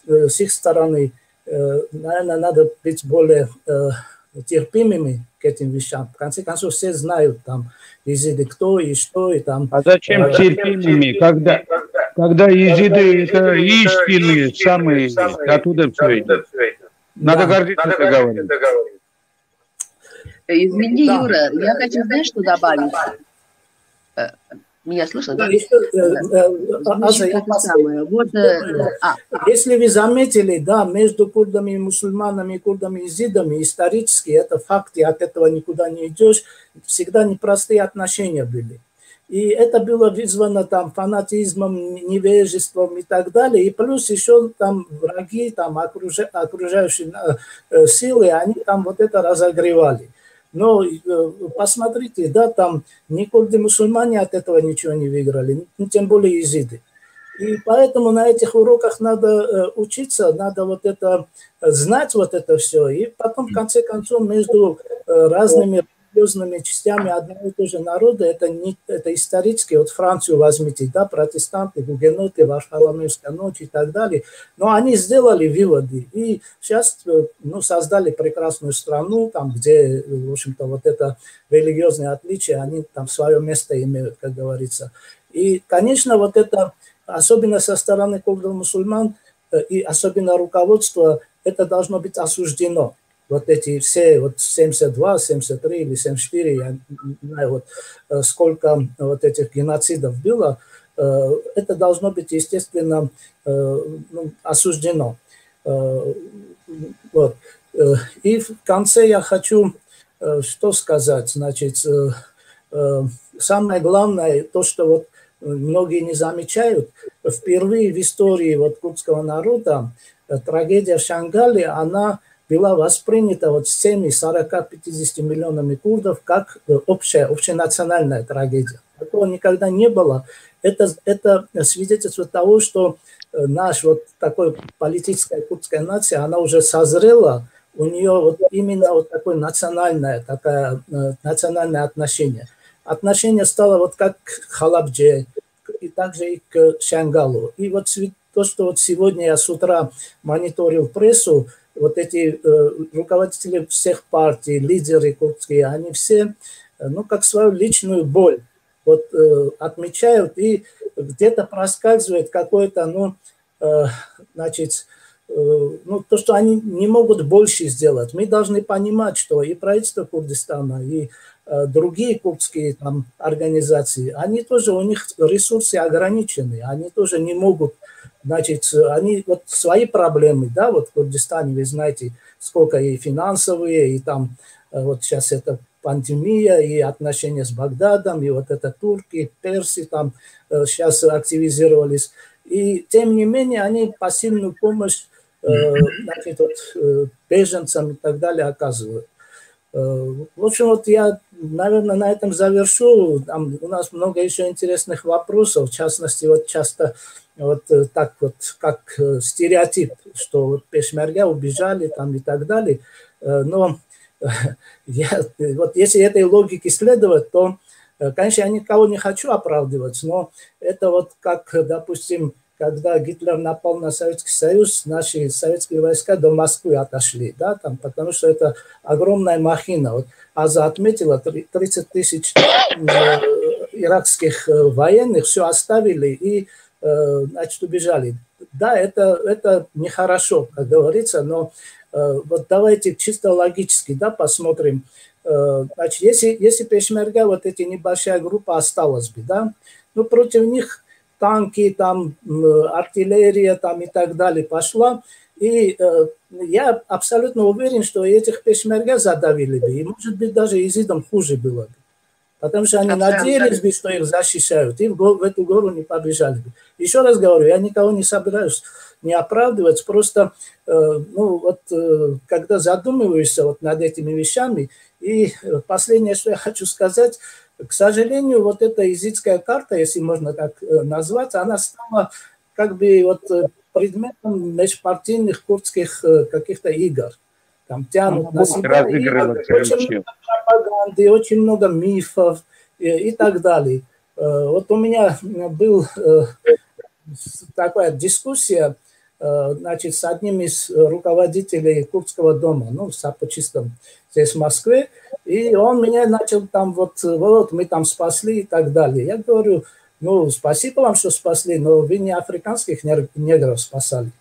с их стороны, наверное, надо быть более терпимыми к этим вещам. В конце концов, все знают там езиды, кто и что, и там. А зачем терпимыми, когда езиды это истинные, самые, оттуда все идет. Надо гордиться договором. Извини, да. Юра, я хочу, знаешь, что добавить? Меня слышно, да? Если вы заметили, да, между курдами и мусульманами, курдами и езидами, исторически это факты, от этого никуда не идешь, всегда непростые отношения были. И это было вызвано там фанатизмом, невежеством и так далее. И плюс еще там враги, там окружающие силы, они там вот это разогревали. Но посмотрите, да, там ни курды, мусульмане от этого ничего не выиграли, тем более езиды. И поэтому на этих уроках надо учиться, надо вот это знать, вот это все. И потом, в конце концов, между разными религиозными частями одного и того же народа, это исторически, вот Францию возьмите, да, протестанты, гугеноты, Варфоломеевская ночь и так далее, но они сделали выводы и сейчас, ну, создали прекрасную страну, там, где, в общем-то, вот это религиозные отличия, они там свое место имеют, как говорится. И, конечно, вот это, особенно со стороны курдов-мусульман и особенно руководства, это должно быть осуждено. Вот эти все, вот 72, 73 или 74, я не знаю, вот сколько вот этих геноцидов было, это должно быть, естественно, ну, осуждено. Вот. И в конце я хочу что сказать, значит, самое главное, то, что вот многие не замечают, впервые в истории вот курдского народа трагедия в Шангале, она была воспринята вот всеми 40-50 миллионами курдов как общенациональная трагедия. Такого никогда не было. Это свидетельство того, что наша вот такой политическая курдская нация, она уже созрела, у нее вот именно вот такое национальное отношение. Отношение стало вот как к Халабже, и также и к Шангалу. И вот то, что вот сегодня я с утра мониторил прессу, вот эти руководители всех партий, лидеры курдские, они все ну, как свою личную боль. Вот отмечают, и где-то проскальзывает какое-то, ну, значит, ну, то, что они не могут больше сделать. Мы должны понимать, что и правительство Курдистана, и другие курдские там организации, они тоже, у них ресурсы ограничены, они тоже не могут, значит, они вот свои проблемы, да, вот в Курдистане, вы знаете, сколько и финансовые, и там вот сейчас это пандемия, и отношения с Багдадом, и вот это турки, персы там сейчас активизировались. И тем не менее они посильную помощь, значит, вот, беженцам и так далее оказывают. В общем, вот я, наверное, на этом завершу. Там у нас много еще интересных вопросов, в частности, вот часто вот так вот, как стереотип, что вот пешмерга убежали там и так далее. Но вот если этой логике следовать, то, конечно, я никого не хочу оправдывать, но это вот как, допустим, когда Гитлер напал на Советский Союз, наши советские войска до Москвы отошли, да, там, потому что это огромная махина. Вот Аза отметила, 30 тысяч иракских военных все оставили и, значит, убежали. Да, это нехорошо, как говорится, но вот давайте чисто логически, да, посмотрим. Значит, если пешмерга, вот эти небольшая группа осталась бы, да, ну, против них танки, там, артиллерия там, и так далее пошла. И я абсолютно уверен, что этих пешмерга задавили бы. И, может быть, даже изидам хуже было бы. Потому что они надеялись бы, что их защищают, и в эту гору не побежали бы. Еще раз говорю, я никого не собираюсь не оправдывать, просто, ну, вот, когда задумываешься вот над этими вещами, и последнее, что я хочу сказать, к сожалению, вот эта изидская карта, если можно так назвать, она стала как бы вот предметом межпартийных курдских каких-то игр. Там тянут на себя и очень много пропаганды, очень много мифов и так далее. Вот у меня была такая дискуссия, значит, с одним из руководителей Курдского дома, ну, в Сапочистом, здесь в Москве, и он меня начал там вот мы там спасли и так далее. Я говорю, ну, спасибо вам, что спасли, но вы не африканских негров спасали.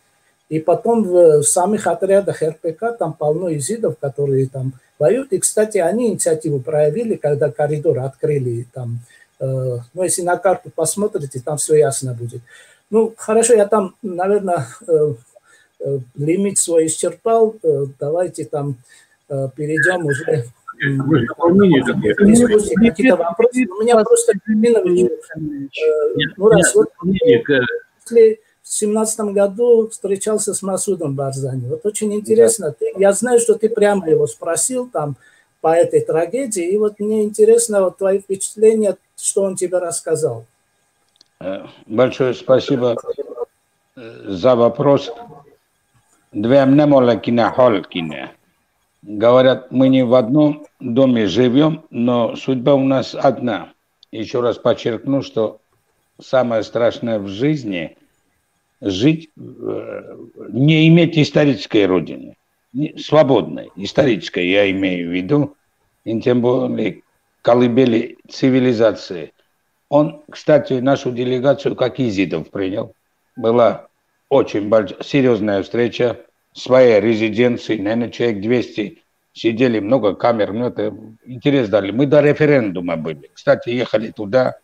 И потом в самих отрядах РПК там полно изидов, которые там воюют. И, кстати, они инициативу проявили, когда коридор открыли там. Ну, если на карту посмотрите, там все ясно будет. Ну, хорошо, я там, наверное, лимит свой исчерпал. Давайте там перейдем уже дискуссии, какие-то вопросы. У меня просто ну, раз вот если в 2017 году встречался с Масудом Барзани. Вот очень интересно. Я знаю, что ты прямо его спросил там по этой трагедии, и вот мне интересно вот твои впечатления, что он тебе рассказал. Большое спасибо за вопрос. Говорят, мы не в одном доме живем, но судьба у нас одна. Еще раз подчеркну, что самое страшное в жизни – жить, не иметь исторической родины. Свободной, исторической, я имею в виду, и тем более колыбели цивилизации. Он, кстати, нашу делегацию как изидов принял. Была очень серьезная встреча в своей резиденции, наверное, человек 200 сидели, много камер, ну это интерес дали. Мы до референдума были. Кстати, ехали туда,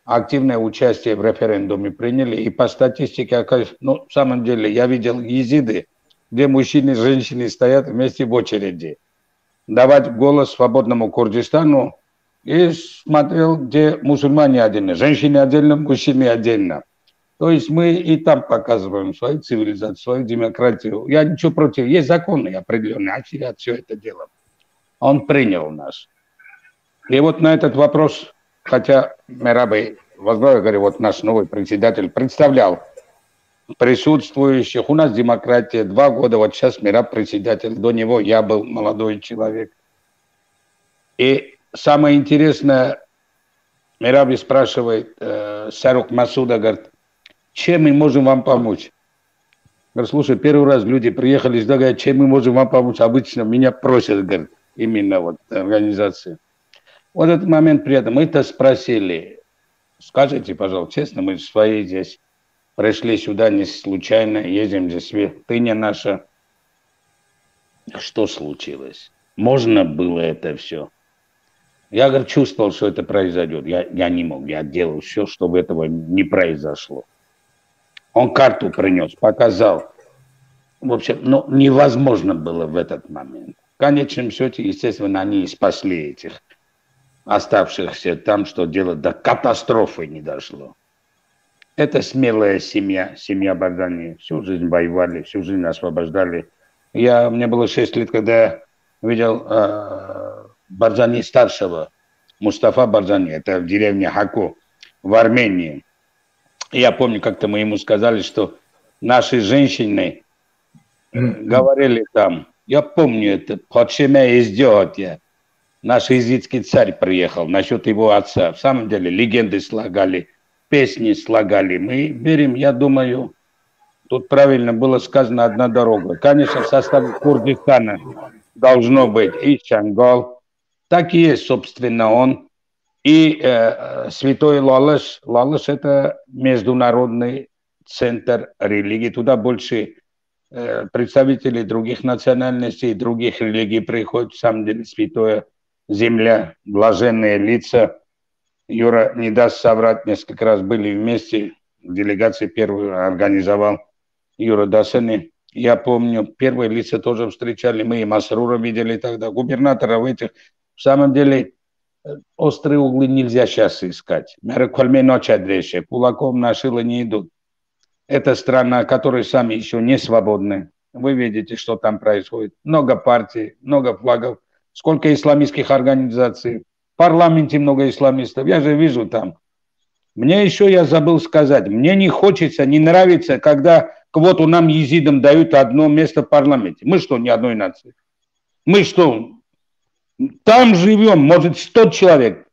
активное участие в референдуме приняли, и по статистике, ну, в самом деле, я видел езиды, где мужчины и женщины стоят вместе в очереди. Давать голос свободному Курдистану, и смотрел, где мусульмане отдельно, женщины отдельно, мужчины отдельно. То есть мы и там показываем свою цивилизацию, свою демократию. Я ничего против, есть законы определенные, очерят все это дело. Он принял нас. И вот на этот вопрос, хотя Мерабы возглавил, говорю, вот наш новый председатель представлял присутствующих. У нас демократия 2 года, вот сейчас Мераб председатель, до него я был молодой человек. И самое интересное, Мераби спрашивает Сарук Масуда, говорит, чем мы можем вам помочь? Говорит, слушай, первый раз люди приехали сюда, говорят, чем мы можем вам помочь? Обычно меня просят, говорит, именно вот организации. Вот этот момент приятно. Мы-то спросили, скажите, пожалуйста, честно, мы свои здесь пришли сюда не случайно, едем здесь, святыня наша. Что случилось? Можно было это все? Я, говорю, чувствовал, что это произойдет. Я не мог, я делал все, чтобы этого не произошло. Он карту принес, показал. В общем, ну, невозможно было в этот момент. В конечном счете, естественно, они и спасли этих оставшихся там, что дело до катастрофы не дошло. Это смелая семья, семья Барзани. Всю жизнь воевали, всю жизнь освобождали. Мне было 6 лет, когда я видел Барзани старшего, Мустафа Барзани, это в деревне Хаку, в Армении. Я помню, как-то мы ему сказали, что наши женщины говорили там, я помню это, «Почему сделать я?» Наш езидский царь приехал насчет его отца. В самом деле легенды слагали, песни слагали. Мы верим, я думаю, тут правильно было сказано одна дорога. Конечно, в составе Курдистана должно быть и Шангал, так и есть, собственно, он. И Святой Лалыш. Лалыш – это международный центр религии. Туда больше представителей других национальностей, других религий приходят. В самом деле, святая земля, блаженные лица. Юра не даст соврать, несколько раз были вместе. Делегации первую организовал Юра Дасани. Я помню, первые лица тоже встречали. Мы и Масрура видели тогда, губернаторов этих. В самом деле, острые углы нельзя сейчас искать. Кулаком на шило не идут. Это страна, которая сами еще не свободны. Вы видите, что там происходит. Много партий, много флагов. Сколько исламистских организаций. В парламенте много исламистов. Я же вижу там. Мне еще, я забыл сказать, мне не хочется, не нравится, когда квоту нам, езидам, дают одно место в парламенте. Мы что, ни одной нации? Мы что, там живем, может, 100 человек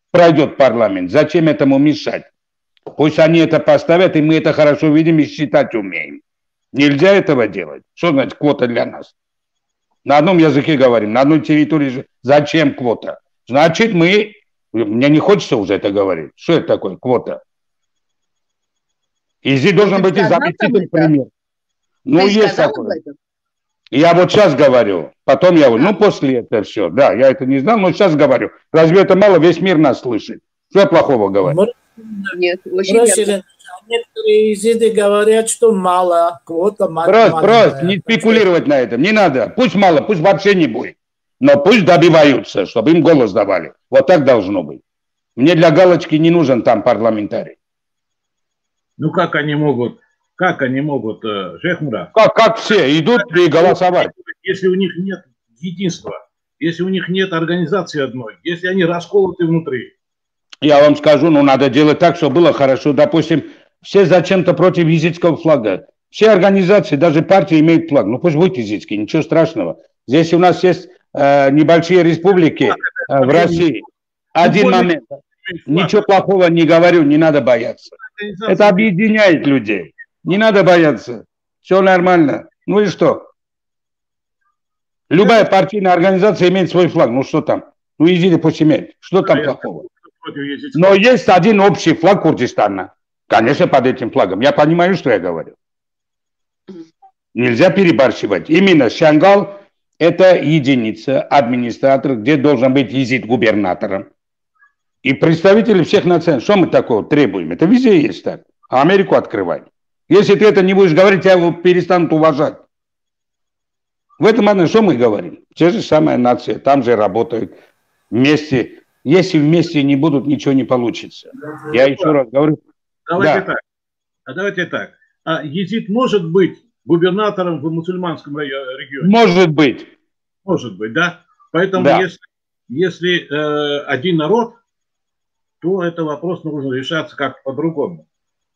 пройдет парламент. Зачем этому мешать? Пусть они это поставят, и мы это хорошо видим и считать умеем. Нельзя этого делать. Что значит квота для нас? На одном языке говорим, на одной территории. Зачем квота? Значит, мне не хочется уже это говорить. Что это такое, квота? И здесь должен быть и заместитель пример. Ну, есть такое. Я вот сейчас говорю, потом я говорю, ну, после этого все. Да, я это не знал, но сейчас говорю. Разве это мало? Весь мир нас слышит. Что я плохого говорю? Нет, очень некоторые езиды говорят, что мало, квота мало. Просто не спекулировать на этом, не надо. Пусть мало, пусть вообще не будет. Но пусть добиваются, чтобы им голос давали. Вот так должно быть. Мне для галочки не нужен там парламентарий. Ну как они могут, Шейх Мурат? Как все идут и голосовать. Если у них нет единства, если у них нет организации одной, если они расколоты внутри. Я вам скажу, ну надо делать так, чтобы было хорошо. Допустим, все зачем-то против езидского флага. Все организации, даже партии имеют флаг. Ну пусть будет езидский, ничего страшного. Здесь у нас есть небольшие республики в России. Один момент. Ничего плохого не говорю, не надо бояться. Это объединяет людей. Не надо бояться. Все нормально. Ну и что? Любая партийная организация имеет свой флаг. Ну что там? Ну езиды пусть имеют. Что там плохого? Но есть один общий флаг Курдистана. Конечно, под этим флагом. Я понимаю, что я говорю. Нельзя перебарщивать. Именно Шангал – это единица, администратор, где должен быть езид губернатором. И представители всех наций. Что мы такого требуем? Это везде есть так. А Америку открывай. Если ты это не будешь говорить, тебя перестанут уважать. В этом момент что мы говорим? Те же самая нация, там же работают вместе. Если вместе не будут, ничего не получится. Я еще раз говорю. Давайте так. А езид может быть губернатором в мусульманском регионе? Может быть. Может быть, да? Поэтому да. если один народ, то это вопрос нужно решаться как-то по-другому.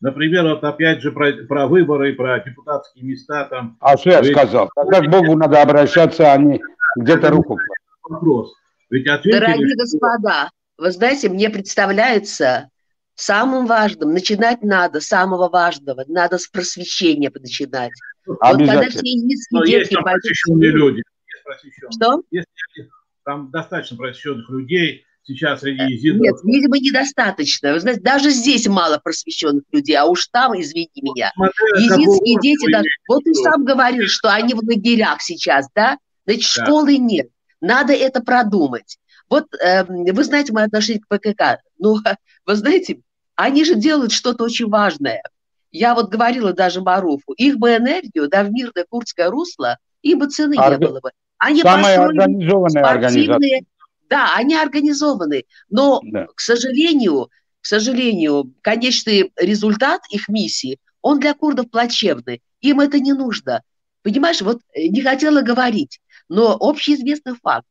Например, вот опять же про выборы, про депутатские места там. А что я сказал? Тогда к Богу надо обращаться, а не где-то руку. Вопрос. Ведь дорогие господа, вы знаете, мне представляется самым важным, начинать надо с самого важного, надо с просвещения начинать. Вот когда все езидские детки пойдут... Люди. Что? Там достаточно просвещенных людей, сейчас среди езидов? Нет, видимо, недостаточно. Вы знаете, даже здесь мало просвещенных людей, а уж там, извини меня, езидские дети, да, вот ты сам говорил, что они в лагерях сейчас, да? Значит, Да. школы нет. Надо это продумать. Вот вы знаете мое отношение к ПКК. Ну, вы знаете, они же делают что-то очень важное. Я вот говорила даже Маруфу, их бы энергию, да, в мирное курдское русло, им бы цены не было бы. Они Самая построили организованная организация. спортивные... Да, они организованы, но, Да. к сожалению, конечный результат их миссии, он для курдов плачевный. Им это не нужно. Понимаешь, вот не хотела говорить, но общеизвестный факт.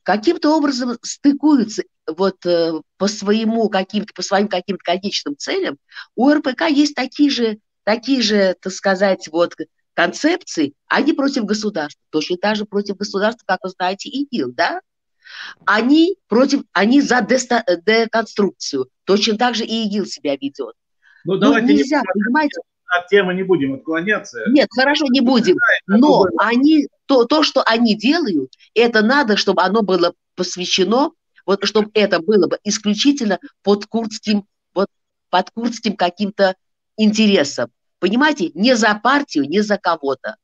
Каким-то образом стыкуются вот по своим каким-то конечным целям. У РПК есть такие же, так сказать, вот концепции, они против государства. Точно так же против государства, как вы знаете, ИГИЛ, да? Они за деконструкцию. Точно так же и ИГИЛ себя ведет. Ну, давайте нельзя, понимаете? От темы не будем отклоняться. Нет, хорошо, не будем. Но то, что они делают, это надо, чтобы оно было посвящено, вот чтобы это было бы исключительно под курдским каким-то интересом. Понимаете? Не за партию, не за кого-то.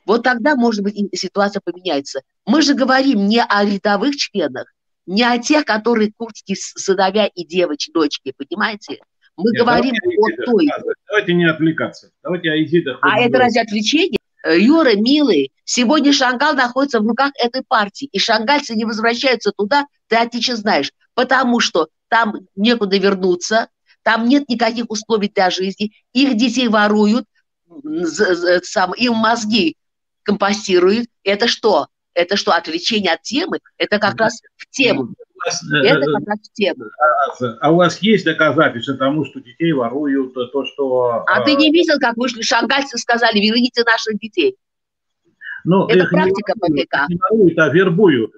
Вот тогда, может быть, ситуация поменяется. Мы же говорим не о рядовых членах, не о тех, которые курдские сыновья и дочки, понимаете? Мы говорим о той. Давайте не отвлекаться. Давайте о езидах. А это разве отвлечение? Юра, милый, сегодня Шангал находится в руках этой партии, и шангальцы не возвращаются туда, ты отлично знаешь, потому что там некуда вернуться, там нет никаких условий для жизни, их детей воруют, им мозги компостируют. Это что? Это что, отвлечение от темы? Это как раз в тему. Это как раз в тему. А у вас есть доказательства тому, что детей воруют, то, что... А ты не видел, как вышли шангальцы, сказали, верните наших детей? Ну, это практика ПКК. Не воруют, а вербуют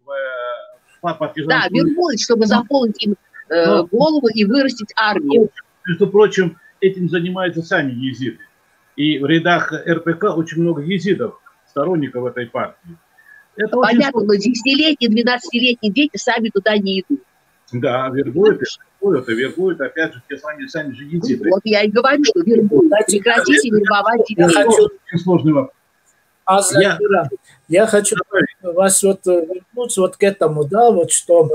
в партизанскую... Да, вербуют, чтобы заполнить им голову и вырастить армию. Между прочим, этим занимаются сами езиды. И в рядах РПК очень много езидов, сторонников этой партии. Это понятно, но 10-летние, 12-летние дети сами туда не идут. Да, вербуют, опять же, те сами же езиды. Вот я и говорю, что вербуют. Прекратите вербовать детей. Очень сложный вопрос. Я хочу вас вернуться вот к этому, да, вот что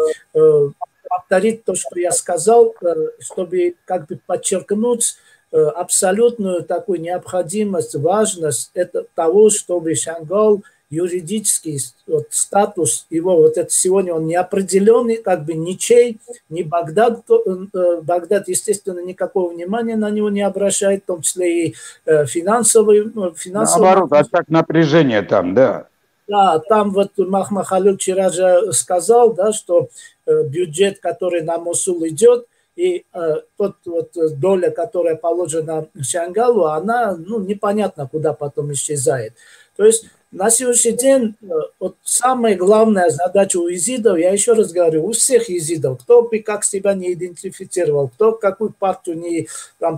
повторить то, что я сказал, чтобы как бы подчеркнуть абсолютную такую необходимость, важность того, чтобы Шангал юридический статус его, вот это сегодня он неопределенный, как бы ничей, ни Багдад, естественно, никакого внимания на него не обращает, в том числе и финансовый. Наоборот, а так напряжение там, да. Да, там вот Махмахалюк вчера же сказал, да, что бюджет, который на Мосул идет, и доля, которая положена Шангалу, она, непонятно, куда потом исчезает. То есть на сегодняшний день вот самая главная задача у езидов, я еще раз говорю, у всех езидов, кто бы как себя не идентифицировал, кто какую партию не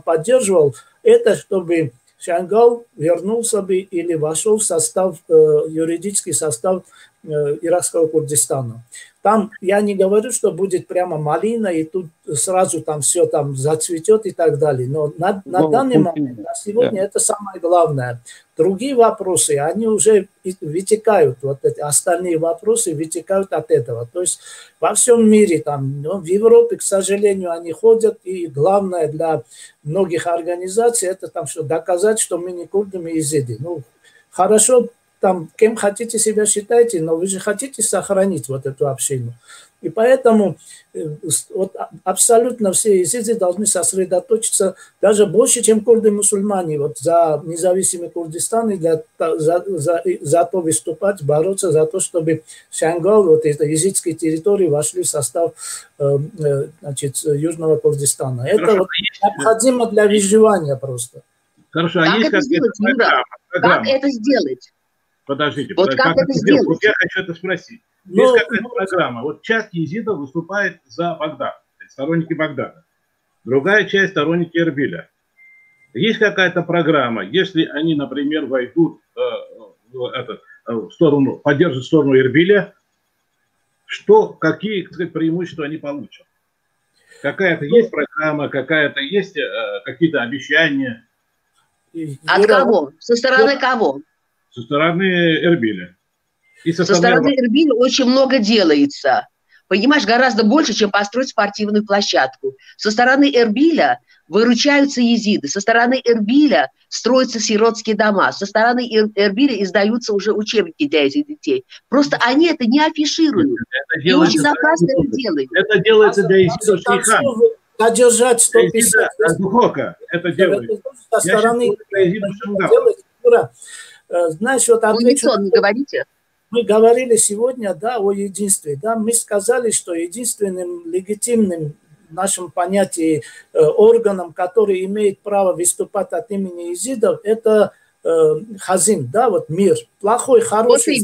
поддерживал, это чтобы Шангал вернулся бы или вошел в состав, юридический состав иракского Курдистана. Там я не говорю, что будет прямо малина, и тут сразу там все там зацветет и так далее. Но на данный момент, на сегодня это самое главное. Другие вопросы, они уже вытекают, вот эти остальные вопросы вытекают от этого. То есть во всем мире, там, в Европе, к сожалению, они ходят, и главное для многих организаций, это там, что доказать, что мы не курды, мы езиды. Хорошо, там, кем хотите себя считайте, но вы же хотите сохранить вот эту общину. И поэтому вот абсолютно все езиды должны сосредоточиться даже больше, чем курды-мусульмане, вот за независимый Курдистан и за то выступать, бороться за то, чтобы Шангал, вот эти езидские территории, вошли в состав Южного Курдистана. Это вот необходимо для выживания просто. Хорошо, а как есть это сделать, Юра? Как это сделать? Подождите, вот как это сделать? Вот я хочу это спросить. Есть какая-то программа. Вот часть езидов выступает за Багдад, сторонники Багдада. Другая часть сторонники Эрбиля. Есть какая-то программа, если они, например, войдут в сторону, поддержат сторону Эрбиля, что, какие, так сказать, преимущества они получат. Какая-то есть программа, какая-то есть какие-то обещания. От кого? Со стороны кого? Со стороны Эрбиля. И со стороны Эрбиля очень много делается. Понимаешь, гораздо больше, чем построить спортивную площадку. Со стороны Эрбиля выручаются езиды, со стороны Эрбиля строятся сиротские дома, со стороны Эрбиля издаются уже учебники для этих детей. Просто они это не афишируют. И очень напрасно это делают. Это делается для езидов шейхан. Задержать 150. Это делается. Со стороны знаешь, вот отвечу, не говорите. Мы говорили сегодня, да, о единстве. Да, мы сказали, что единственным легитимным в нашем понятии органом, который имеет право выступать от имени езидов, это хазин, да, вот мир. Плохой, хороший.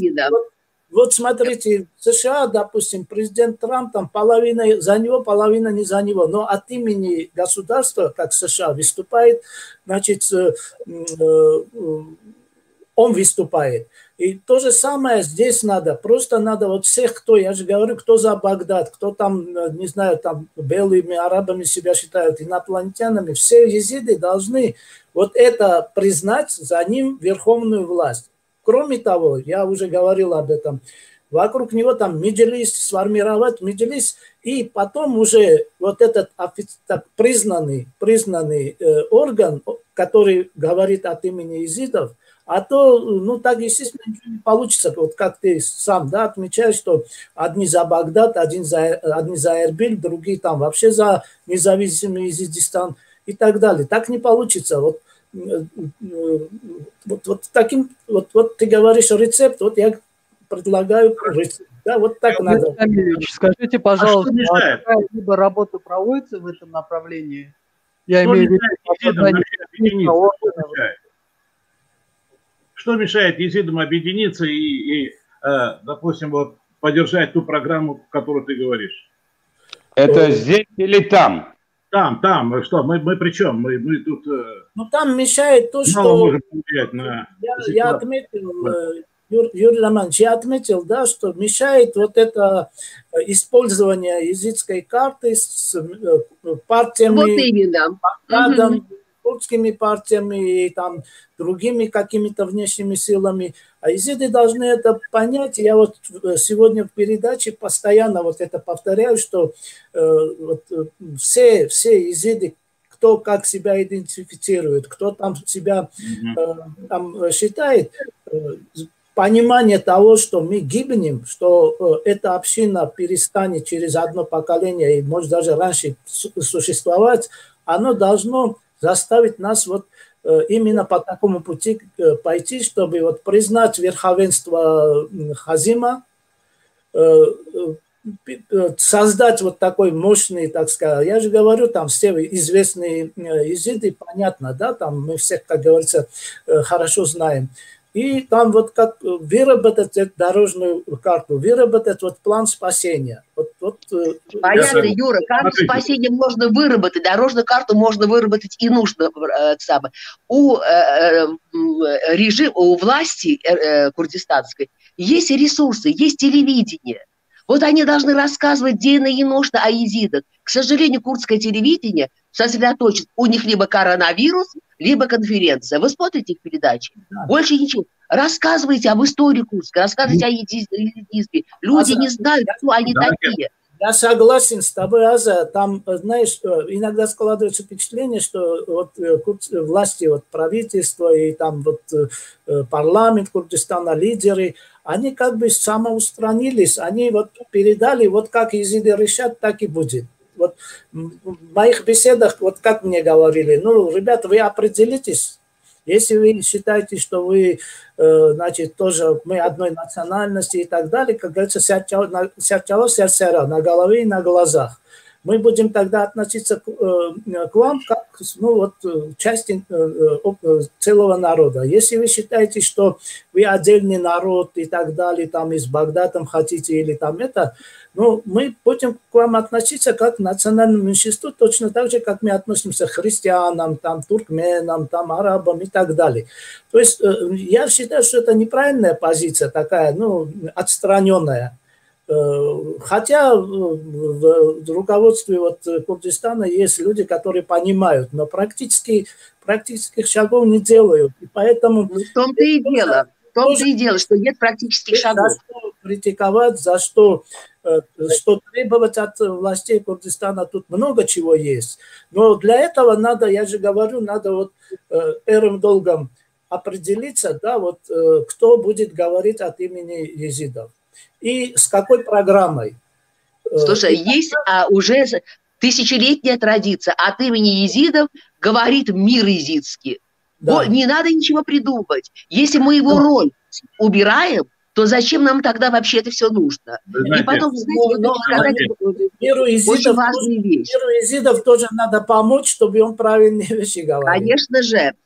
Вот смотрите, в США, допустим, президент Трамп, там половина за него, половина не за него, но от имени государства, как США, выступает, значит, он выступает. И то же самое здесь надо. Просто надо вот всех, кто, я же говорю, кто за Багдад, кто там, не знаю, там белыми арабами себя считают, инопланетянами, все езиды должны вот это признать, за ним верховную власть. Кроме того, я уже говорил об этом, вокруг него там меджлис, сформировать меджлис, и потом уже вот этот признанный орган, который говорит от имени езидов, а то, ну, так, естественно, ничего не получится. Вот как ты сам, да, отмечаешь, что одни за Багдад, одни за Эрбиль, другие там вообще за независимый Езидистан и так далее. Так не получится. Вот таким, вот ты говоришь рецепт, вот я предлагаю рецепт. Да, вот так надо. Скажите, пожалуйста, какая-либо работа проводится в этом направлении? Я имею в виду что мешает езидам объединиться и, допустим, вот поддержать ту программу, о которой ты говоришь? Это здесь или там? Там. Что, мы при чем? Мы тут... Ну, там мешает то, что... Я отметил, Юрий Романович, я отметил, да, что мешает вот это использование езидской карты с партиями... Вот именно. Курдскими партиями и там другими какими-то внешними силами. А езиды должны это понять. Я вот сегодня в передаче постоянно вот это повторяю, что вот все езиды, кто как себя идентифицирует, кто там себя там считает, понимание того, что мы гибнем, что эта община перестанет через одно поколение и может даже раньше существовать, оно должно заставить нас вот именно по такому пути пойти, чтобы вот признать верховенство Хазима, создать вот такой мощный, так сказать, я же говорю, там все известные езиды, понятно, да, там мы всех, как говорится, хорошо знаем. И там вот как выработать эту дорожную карту, выработать вот план спасения. Понятно, Юра, карту спасения можно выработать, дорожную карту можно выработать и нужно. У власти курдистанской есть ресурсы, есть телевидение. Вот они должны рассказывать денно и ношно о езидах. К сожалению, курдское телевидение сосредоточит. У них либо коронавирус, либо конференция. Вы смотрите их передачи? Да. Больше ничего. Рассказывайте об истории Курска, рассказывайте о езидизме. Люди не знают, кто они такие. Я согласен с тобой, Аза. Там, знаешь, иногда складывается впечатление, что вот власти, вот правительство и там вот парламент Курдистана, лидеры, они как бы самоустранились, они вот передали, вот как езиды решат, так и будет. Вот в моих беседах, вот как мне говорили, ну, ребята, вы определитесь, если вы считаете, что вы, значит, тоже мы одной национальности и так далее, как говорится, сердце на голове и на глазах. Мы будем тогда относиться к вам как, ну, вот, части целого народа. Если вы считаете, что вы отдельный народ и так далее, там, из Багдада хотите или там это, ну, мы будем к вам относиться как к национальному меньшинству, точно так же, как мы относимся к христианам, там, туркменам, там, арабам и так далее. То есть я считаю, что это неправильная позиция такая, ну, отстраненная. Хотя в руководстве вот Курдистана есть люди, которые понимают, но практических шагов не делают. И поэтому... Ну, в том-то и дело. В том-то и дело, что нет практических шагов. За что критиковать, за что требовать от властей Курдистана, тут много чего есть. Но для этого надо, я же говорю, надо вот первым долгом определиться, да, вот кто будет говорить от имени езидов и с какой программой. Слушай, есть уже тысячелетняя традиция. От имени езидов говорит мир езидский. Да. Не надо ничего придумывать. Если мы его роль убираем, то зачем нам тогда вообще это все нужно? Знаете, и потом, знаете, миру езидов тоже надо помочь, чтобы он правильные вещи говорил.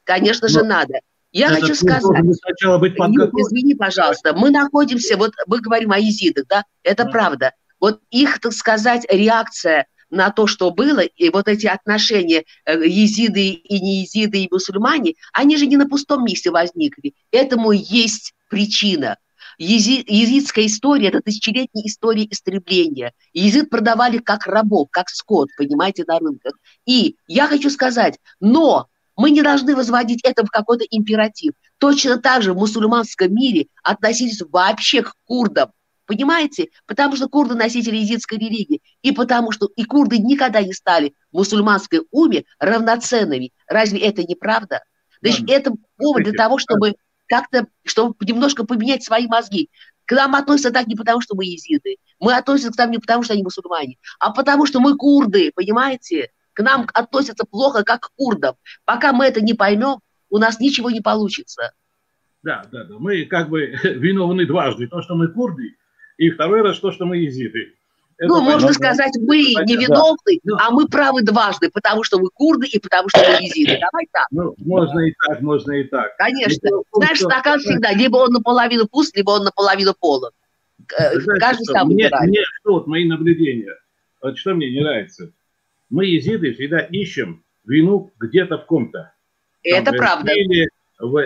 Конечно же надо. Я хочу сказать, извини, пожалуйста, мы находимся, вот мы говорим о езидах, да, это правда. Вот их, так сказать, реакция на то, что было, и вот эти отношения езиды и не езиды, и мусульмане, они же не на пустом месте возникли. Этому есть причина. Езидская история – это тысячелетняя история истребления. Езид продавали как рабов, как скот, понимаете, на рынках. И я хочу сказать, но мы не должны возводить это в какой-то императив. Точно так же в мусульманском мире относились вообще к курдам. Понимаете? Потому что курды носители езидской религии. И потому что и курды никогда не стали в мусульманской уме равноценными. Разве это не правда? Значит, это повод для того, чтобы как-то, чтобы немножко поменять свои мозги. К нам относятся так не потому, что мы езиды. Мы относимся к нам не потому, что они мусульмане, а потому, что мы курды, понимаете? К нам относятся плохо, как к курдам. Пока мы это не поймем, у нас ничего не получится. Да. Мы как бы виновны дважды. То, что мы курды, и второй раз то, что мы езиды. Это можно сказать, мы не виновны, а мы правы дважды, потому что мы курды и потому что мы езиды. Давай так. Можно и так, можно и так. Конечно. Знаешь, стакан всегда, либо он наполовину пуст, либо он наполовину полон. Каждый сам выбирает. Вот мои наблюдения. Вот что мне не нравится. Мы, езиды, всегда ищем вину где-то в ком-то. Это правда. В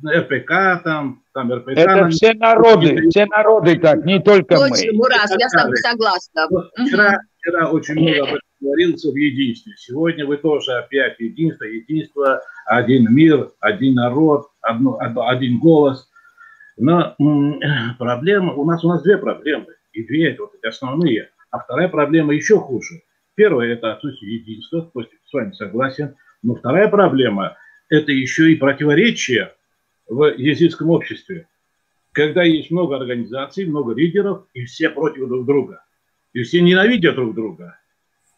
РПК, там РПК. Это все народы так, не только мы. Точно, Мурас, я с тобой согласна. Вчера очень много об этом говорилось в единстве. Сегодня вы тоже опять единство, один мир, один народ, один голос. Но проблема, у нас две проблемы, и две это вот эти основные. А вторая проблема еще хуже. Первая – это отсутствие единства, то есть с вами согласен. Но вторая проблема – это еще и противоречие в езидском обществе. Когда есть много организаций, много лидеров, и все против друг друга. И все ненавидят друг друга.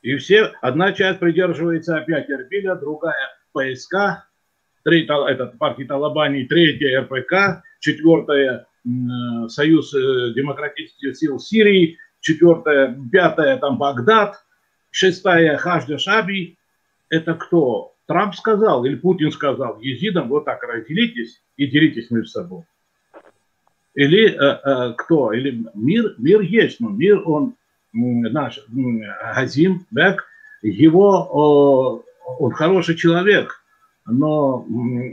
И все, одна часть придерживается опять Эрбиля, другая ПСК, третья – партия Талабани, третья – РПК, четвертая – Союз демократических сил Сирии, четвертая, пятая – там Багдад, шестая – Хашда Шаби. Это кто? Трамп сказал или Путин сказал езидам: вот так разделитесь и делитесь между собой. Или кто? Или мир есть, но мир он наш Газим Бек, его он хороший человек, но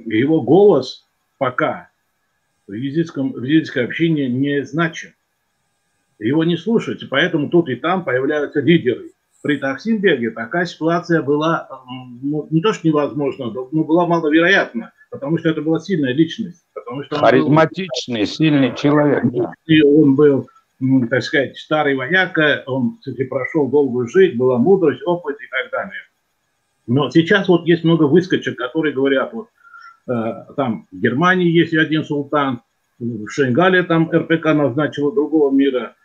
его голос пока в езидской общине не значим. Его не слушают, поэтому тут и там появляются лидеры. При Тахсинбеге такая ситуация была, не то что невозможна, но была маловероятна, потому что это была сильная личность. Харизматичный, сильный человек. И он был, так сказать, старый вояка, он, кстати, прошел долгую жизнь, была мудрость, опыт и так далее. Но сейчас вот есть много выскочек, которые говорят, вот там в Германии есть один султан, в Шенгале там РПК назначила другого мира.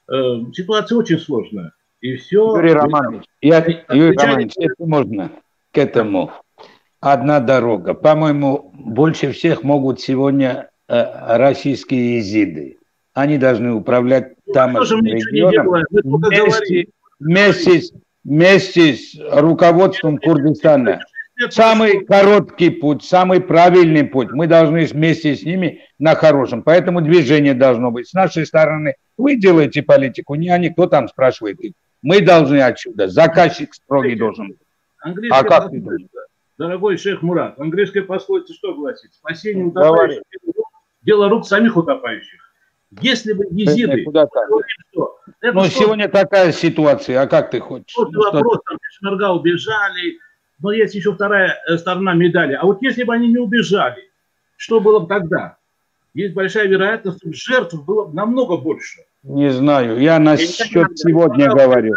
Ситуация очень сложная. И все. Юрий Романович, если можно к этому. Одна дорога. По-моему, больше всех могут сегодня российские езиды. Они должны управлять тамошним регионом вместе с руководством Курдистана. Самый короткий путь, самый правильный путь. Мы должны вместе с ними на хорошем. Поэтому движение должно быть. С нашей стороны вы делаете политику, не они, кто там спрашивает. Мы должны отсюда. Заказчик строгий должен быть. А как ты думаешь? Дорогой шейх Мурат, английская пословица что гласит? Спасение утопающих – дело рук самих утопающих. Если бы езиды... Ну, сегодня такая ситуация, а как ты хочешь? Вот вопрос, там пешмерга убежали, но есть еще вторая сторона медали. А вот если бы они не убежали, что было бы тогда? Есть большая вероятность, что жертв было бы намного больше. Не знаю, я насчет сегодня говорю.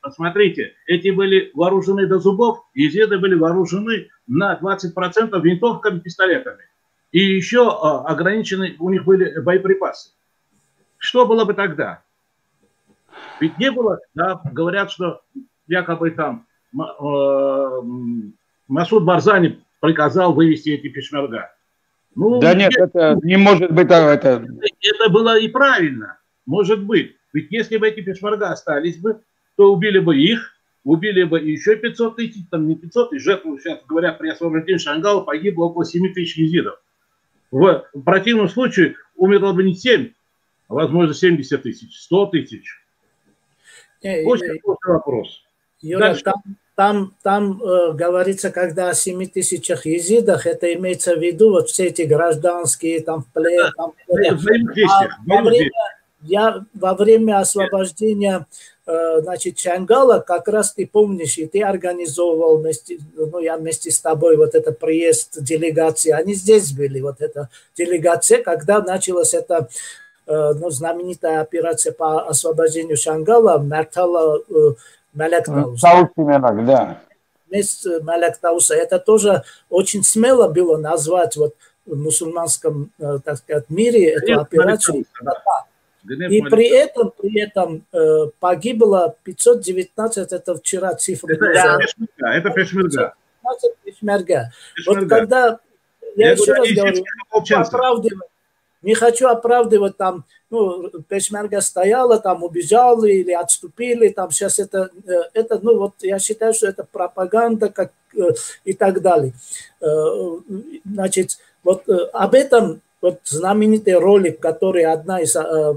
Посмотрите, эти были вооружены до зубов, езиды были вооружены на 20% винтовками, пистолетами. И еще ограничены у них были боеприпасы. Что было бы тогда? Ведь не было, да, говорят, что якобы там Масуд Барзани приказал вывести эти пешмерга. Ну, да нет, это не может быть. Это было и правильно, может быть. Ведь если бы эти пешмерга остались бы, то убили бы их, убили бы еще 500 тысяч, там не 500 тысяч, жертв, сейчас говорят, при освобождении Шангала погибло около 7 тысяч езидов. В противном случае умерло бы не 7, а возможно 70 тысяч, 100 тысяч. Очень сложный вопрос. Юра, там говорится, когда о 7 тысячах езидах, это имеется в виду вот все эти гражданские, там, в плен, там, во время освобождения, значит, Шангала, как раз ты помнишь, и ты организовывал вместе, ну, я вместе с тобой вот этот приезд делегации, они здесь были, вот эта делегация, когда началась эта, ну, знаменитая операция по освобождению Шангала, Мертала Мелектауса. Да. Мелектауса. Это тоже очень смело было назвать вот в мусульманском, так сказать, мире эту операцию. И при этом погибло 519, это вчера цифры. Это пешмерга. Вот когда, я еще раз говорю, не хочу оправдывать там, ну, пешмерга стояла, там убежала или отступили, там сейчас это, ну, вот я считаю, что это пропаганда как, и так далее. Значит, вот об этом вот знаменитый ролик, который одна из,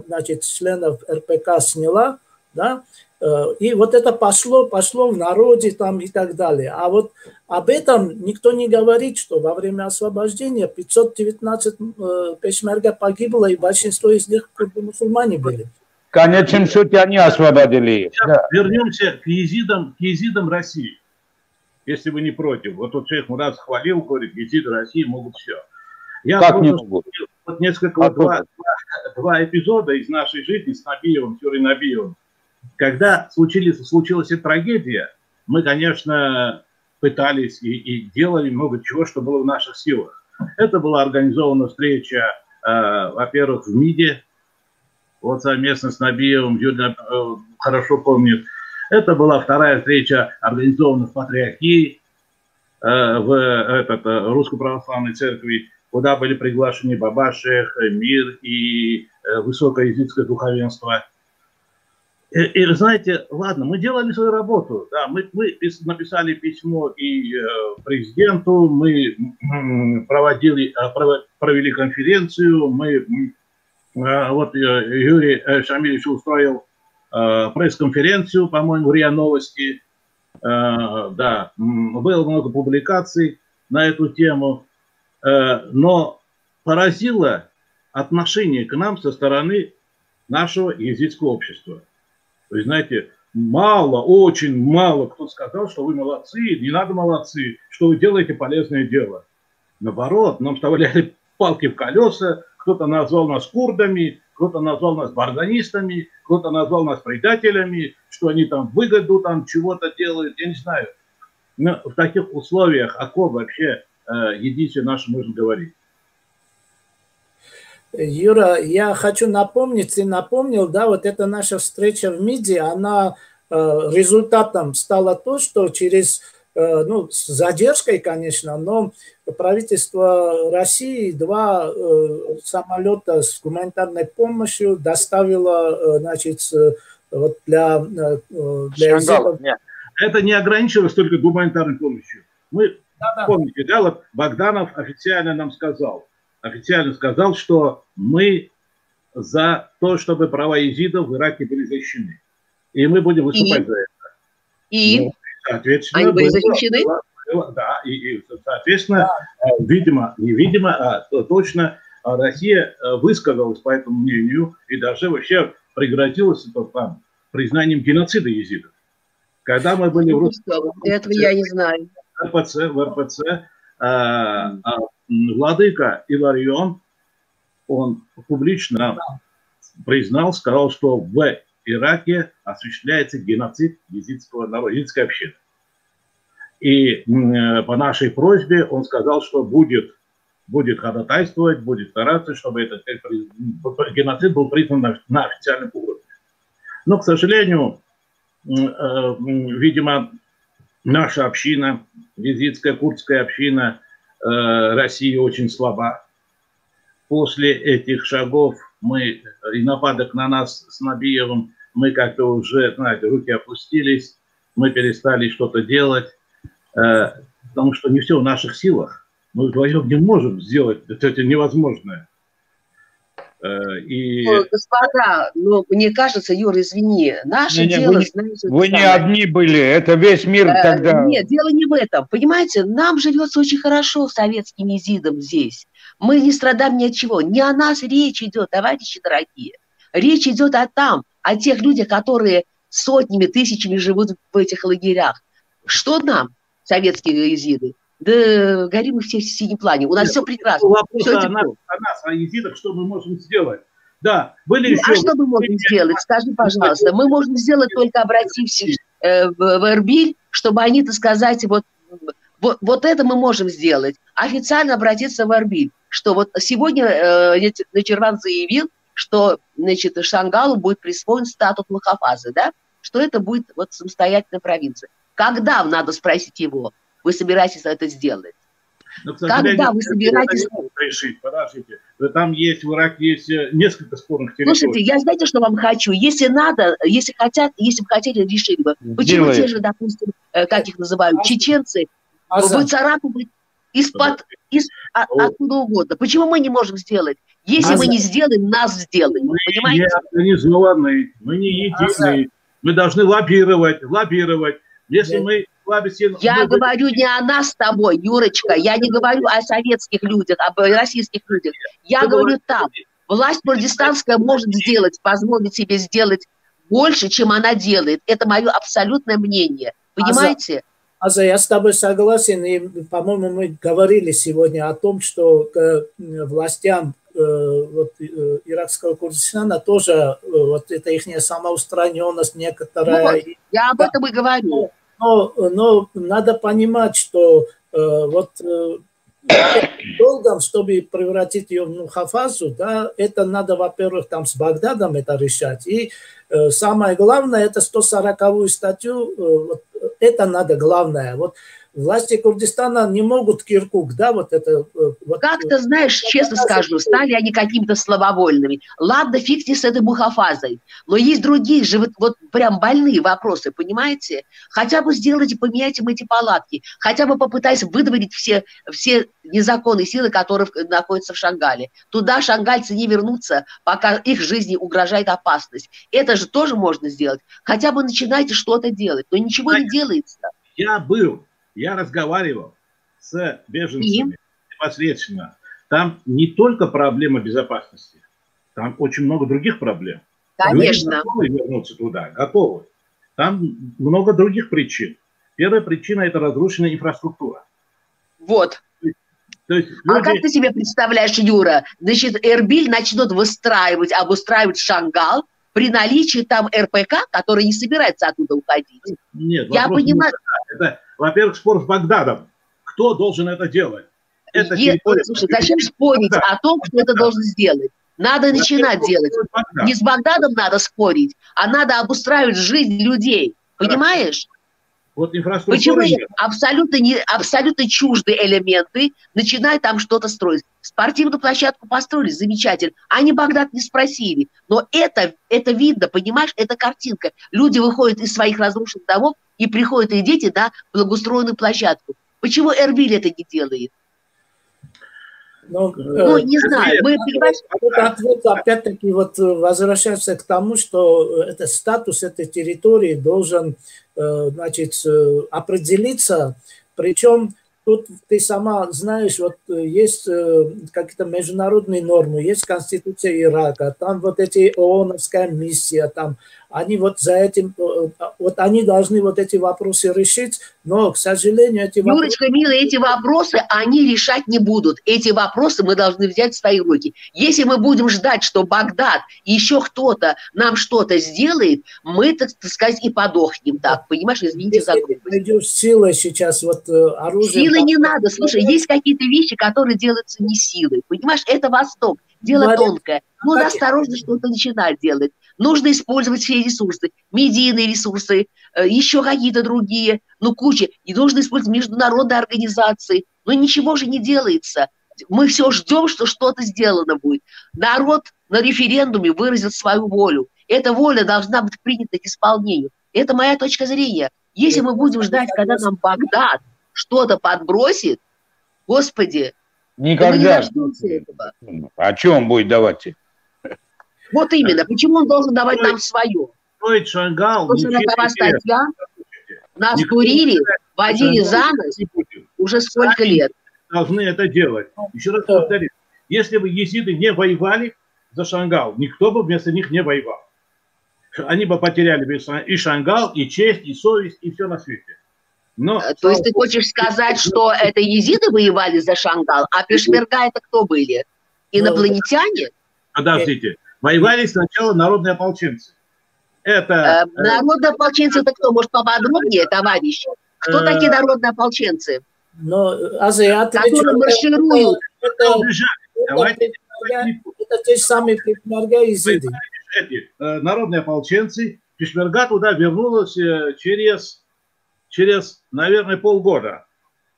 значит, членов РПК сняла, да, и вот это пошло в народе там и так далее. А вот об этом никто не говорит, что во время освобождения 519 пешмерга погибло, и большинство из них мусульмане были. В конечном счете они освободили. Да. Вернемся к езидам России, если вы не против. Вот тут шейх Мурат хвалил, говорит, езиды России могут все. Я как не могут? Вот несколько, два эпизода из нашей жизни с Набиевым, Сюрой Набиевым. Когда случилась эта трагедия, мы, конечно, пытались и делали много чего, что было в наших силах. Это была организована встреча, во-первых, в МИДе, вот совместно с Набиевым, Юрий хорошо помнит. Это была вторая встреча, организована в Патриархии, в Русской Православной Церкви, куда были приглашены Баба Шех, Мир и высокое езидское духовенство. И знаете, ладно, мы делали свою работу, да, мы написали письмо и президенту, мы провели конференцию, вот Юрий Шамильевич устроил пресс-конференцию, по-моему, в РИА Новости, да, было много публикаций на эту тему, но поразило отношение к нам со стороны нашего езидского общества. Вы знаете, очень мало кто сказал, что вы молодцы, не надо молодцы, что вы делаете полезное дело. Наоборот, нам вставляли палки в колеса, кто-то назвал нас курдами, кто-то назвал нас барданистами, кто-то назвал нас предателями, что они там выгоду там чего-то делают, я не знаю. Но в таких условиях о ком вообще единстве наше можно говорить? Юра, я хочу напомнить, ты напомнил, да, вот эта наша встреча в МИДе, она результатом стало то, что через, ну, с задержкой, конечно, но правительство России 2 самолета с гуманитарной помощью доставило, значит, вот для Шангала. Это не ограничивалось только гуманитарной помощью. Мы, помните, да, вот Богданов официально нам сказал, что мы за то, чтобы права езидов в Ираке были защищены. И мы будем выступать за это. И? Ну, соответственно, они были защищены? Да, и соответственно, видимо, невидимо, а точно Россия высказалась по этому мнению и даже вообще пригрозилась там признанием геноцида езидов. Когда мы были в этого я не знаю. в РПЦ, владыка Иларион, он публично признал, сказал, что в Ираке осуществляется геноцид езидского народа, езидской общины. И по нашей просьбе он сказал, что будет ходатайствовать, будет стараться, чтобы этот геноцид был признан на официальном уровне. Но, к сожалению, видимо, наша община, езидская курдская община России очень слаба. После этих шагов и нападок на нас с Набиевым, мы как-то уже, знаете, руки опустились, мы перестали что-то делать, потому что не все в наших силах. Мы вдвоем не можем сделать это невозможное. Господа, ну, мне кажется, Юра, извини, наше дело... Вы не одни были, это весь мир тогда... Нет, дело не в этом. Понимаете, нам живется очень хорошо советским езидам здесь. Мы не страдаем ни от чего. Не о нас речь идет, товарищи дорогие. Речь идет о тех людях, которые сотнями, тысячами живут в этих лагерях. Что нам, советские езиды? Да горим мы все в синем плане. У нас все прекрасно. Вопрос о нас, о езидах, что мы можем сделать? Да, были еще... А что мы можем сделать? Скажи, пожалуйста. Мы можем сделать, только обратившись в Эрбиль, чтобы они, так сказать, вот это мы можем сделать. Официально обратиться в Эрбиль. Что вот сегодня Нечерван заявил, что, значит, Шангалу будет присвоен статус Махафазы, да? Что это будет вот самостоятельная провинция. Когда, надо спросить его, вы собираетесь это сделать? Но, когда вы собираетесь... Решить, подождите. Там есть, в Ираке есть несколько спорных территорий. Слушайте, я знаете, что вам хочу? Если надо, если бы хотели, решили бы. Почему те же, допустим, как их называют, чеченцы, выцарапывают откуда угодно? Почему мы не можем сделать? Если мы не сделаем, нас сделают. Понимаете? Мы не организованные, мы не единые. Мы должны лоббировать. Если мы... Я говорю не о нас с тобой, Юрочка, я не говорю о советских людях, об российских людях. Я говорю там. Власть курдистанская может сделать, позволить себе сделать больше, чем она делает. Это мое абсолютное мнение. Понимаете? Аза, я с тобой согласен, и, по-моему, мы говорили сегодня о том, что властям иракского Курдистана тоже вот это их самоустраненность некоторая. Вот, я об этом и говорю. Но надо понимать, что долгом, чтобы превратить ее в Мухафазу, да, это надо, во-первых, там с Багдадом это решать. И самое главное, это 140-ю статью, это надо главное. Вот власти Курдистана не могут Киркук, да, вот это... Как-то, знаешь, честно скажу, стали они какими-то слабовольными. Ладно, фиг с этой Мухафазой, но есть другие же вот прям больные вопросы, понимаете? Хотя бы сделайте, поменяйте эти палатки, хотя бы попытайтесь выдворить все незаконные силы, которые находятся в Шангале. Туда шангальцы не вернутся, пока их жизни угрожает опасность. Это же тоже можно сделать. Хотя бы начинайте что-то делать, но ничего не делается. Я разговаривал с беженцами непосредственно. Там не только проблема безопасности, там очень много других проблем. Конечно. Люди готовы вернуться туда, готовы. Там много других причин. Первая причина – это разрушенная инфраструктура. Вот. То есть А как ты себе представляешь, Юра? Значит, Эрбиль начнут обустраивать Шангал при наличии там РПК, который не собирается оттуда уходить. Нет, я понимаю. Это, во-первых, спор с Багдадом. Кто должен это делать? Слушай, зачем спорить о том, кто это должен сделать? Надо начинать делать. Не с Багдадом надо спорить, а надо обустраивать жизнь людей. Понимаешь? Вот инфраструктура. Почему абсолютно чуждые элементы начинают там что-то строить? Спортивную площадку построили, замечательно. Они Багдад не спросили. Но это видно, понимаешь, это картинка. Люди выходят из своих разрушенных домов и приходят и дети на благоустроенную площадку. Почему Эрбиль это не делает? Ну, не знаю. Мы, понимаешь... Ответ опять-таки возвращается к тому, что этот статус этой территории должен, значит, определиться. Причем тут ты сама знаешь, вот есть какие-то международные нормы, есть Конституция Ирака, там вот эти ООНовская миссия, там они вот за этим, вот они должны вот эти вопросы решить, но, к сожалению, эти вопросы... Юрочка, милая, эти вопросы они решать не будут. Эти вопросы мы должны взять в свои руки. Если мы будем ждать, что Багдад и еще кто-то нам что-то сделает, мы, так сказать, и подохнем. Так, понимаешь, извините за грубость. Если найдешь силой сейчас, вот оружие... Силы не надо. Слушай, есть какие-то вещи, которые делаются не силой. Понимаешь, это Восток. Дело тонкое. Нужно осторожно что-то начинать делать. Нужно использовать все ресурсы. Медийные ресурсы, еще какие-то другие. Ну, куча. И нужно использовать международные организации. Но ничего же не делается. Мы все ждем, что что-то сделано будет. Народ на референдуме выразил свою волю. Эта воля должна быть принята к исполнению. Это моя точка зрения. Если мы будем ждать, когда нам Багдад что-то подбросит, господи, никогда. Мы не дождемся этого. А что он будет давать? Вот именно. Почему он должен давать нам свое? Строить Шангал... 140 статья. Нас курили, водили за нос уже сколько лет. Должны это делать. Еще раз повторю. Если бы езиды не воевали за Шангал, никто бы вместо них не воевал. Они бы потеряли и Шангал, и честь, и совесть, и все на свете. Но, то есть ты хочешь сказать, что это езиды воевали за Шангал, а пешмерга это кто были? Инопланетяне? Подождите. Воевали сначала народные ополченцы. Это... Народные ополченцы это кто? Может, поподробнее, товарищ? Кто такие народные ополченцы? Которые маршируют. Это те же самые пешмерга и езиды. Народные ополченцы. Пешмерга туда вернулась через, наверное, полгода.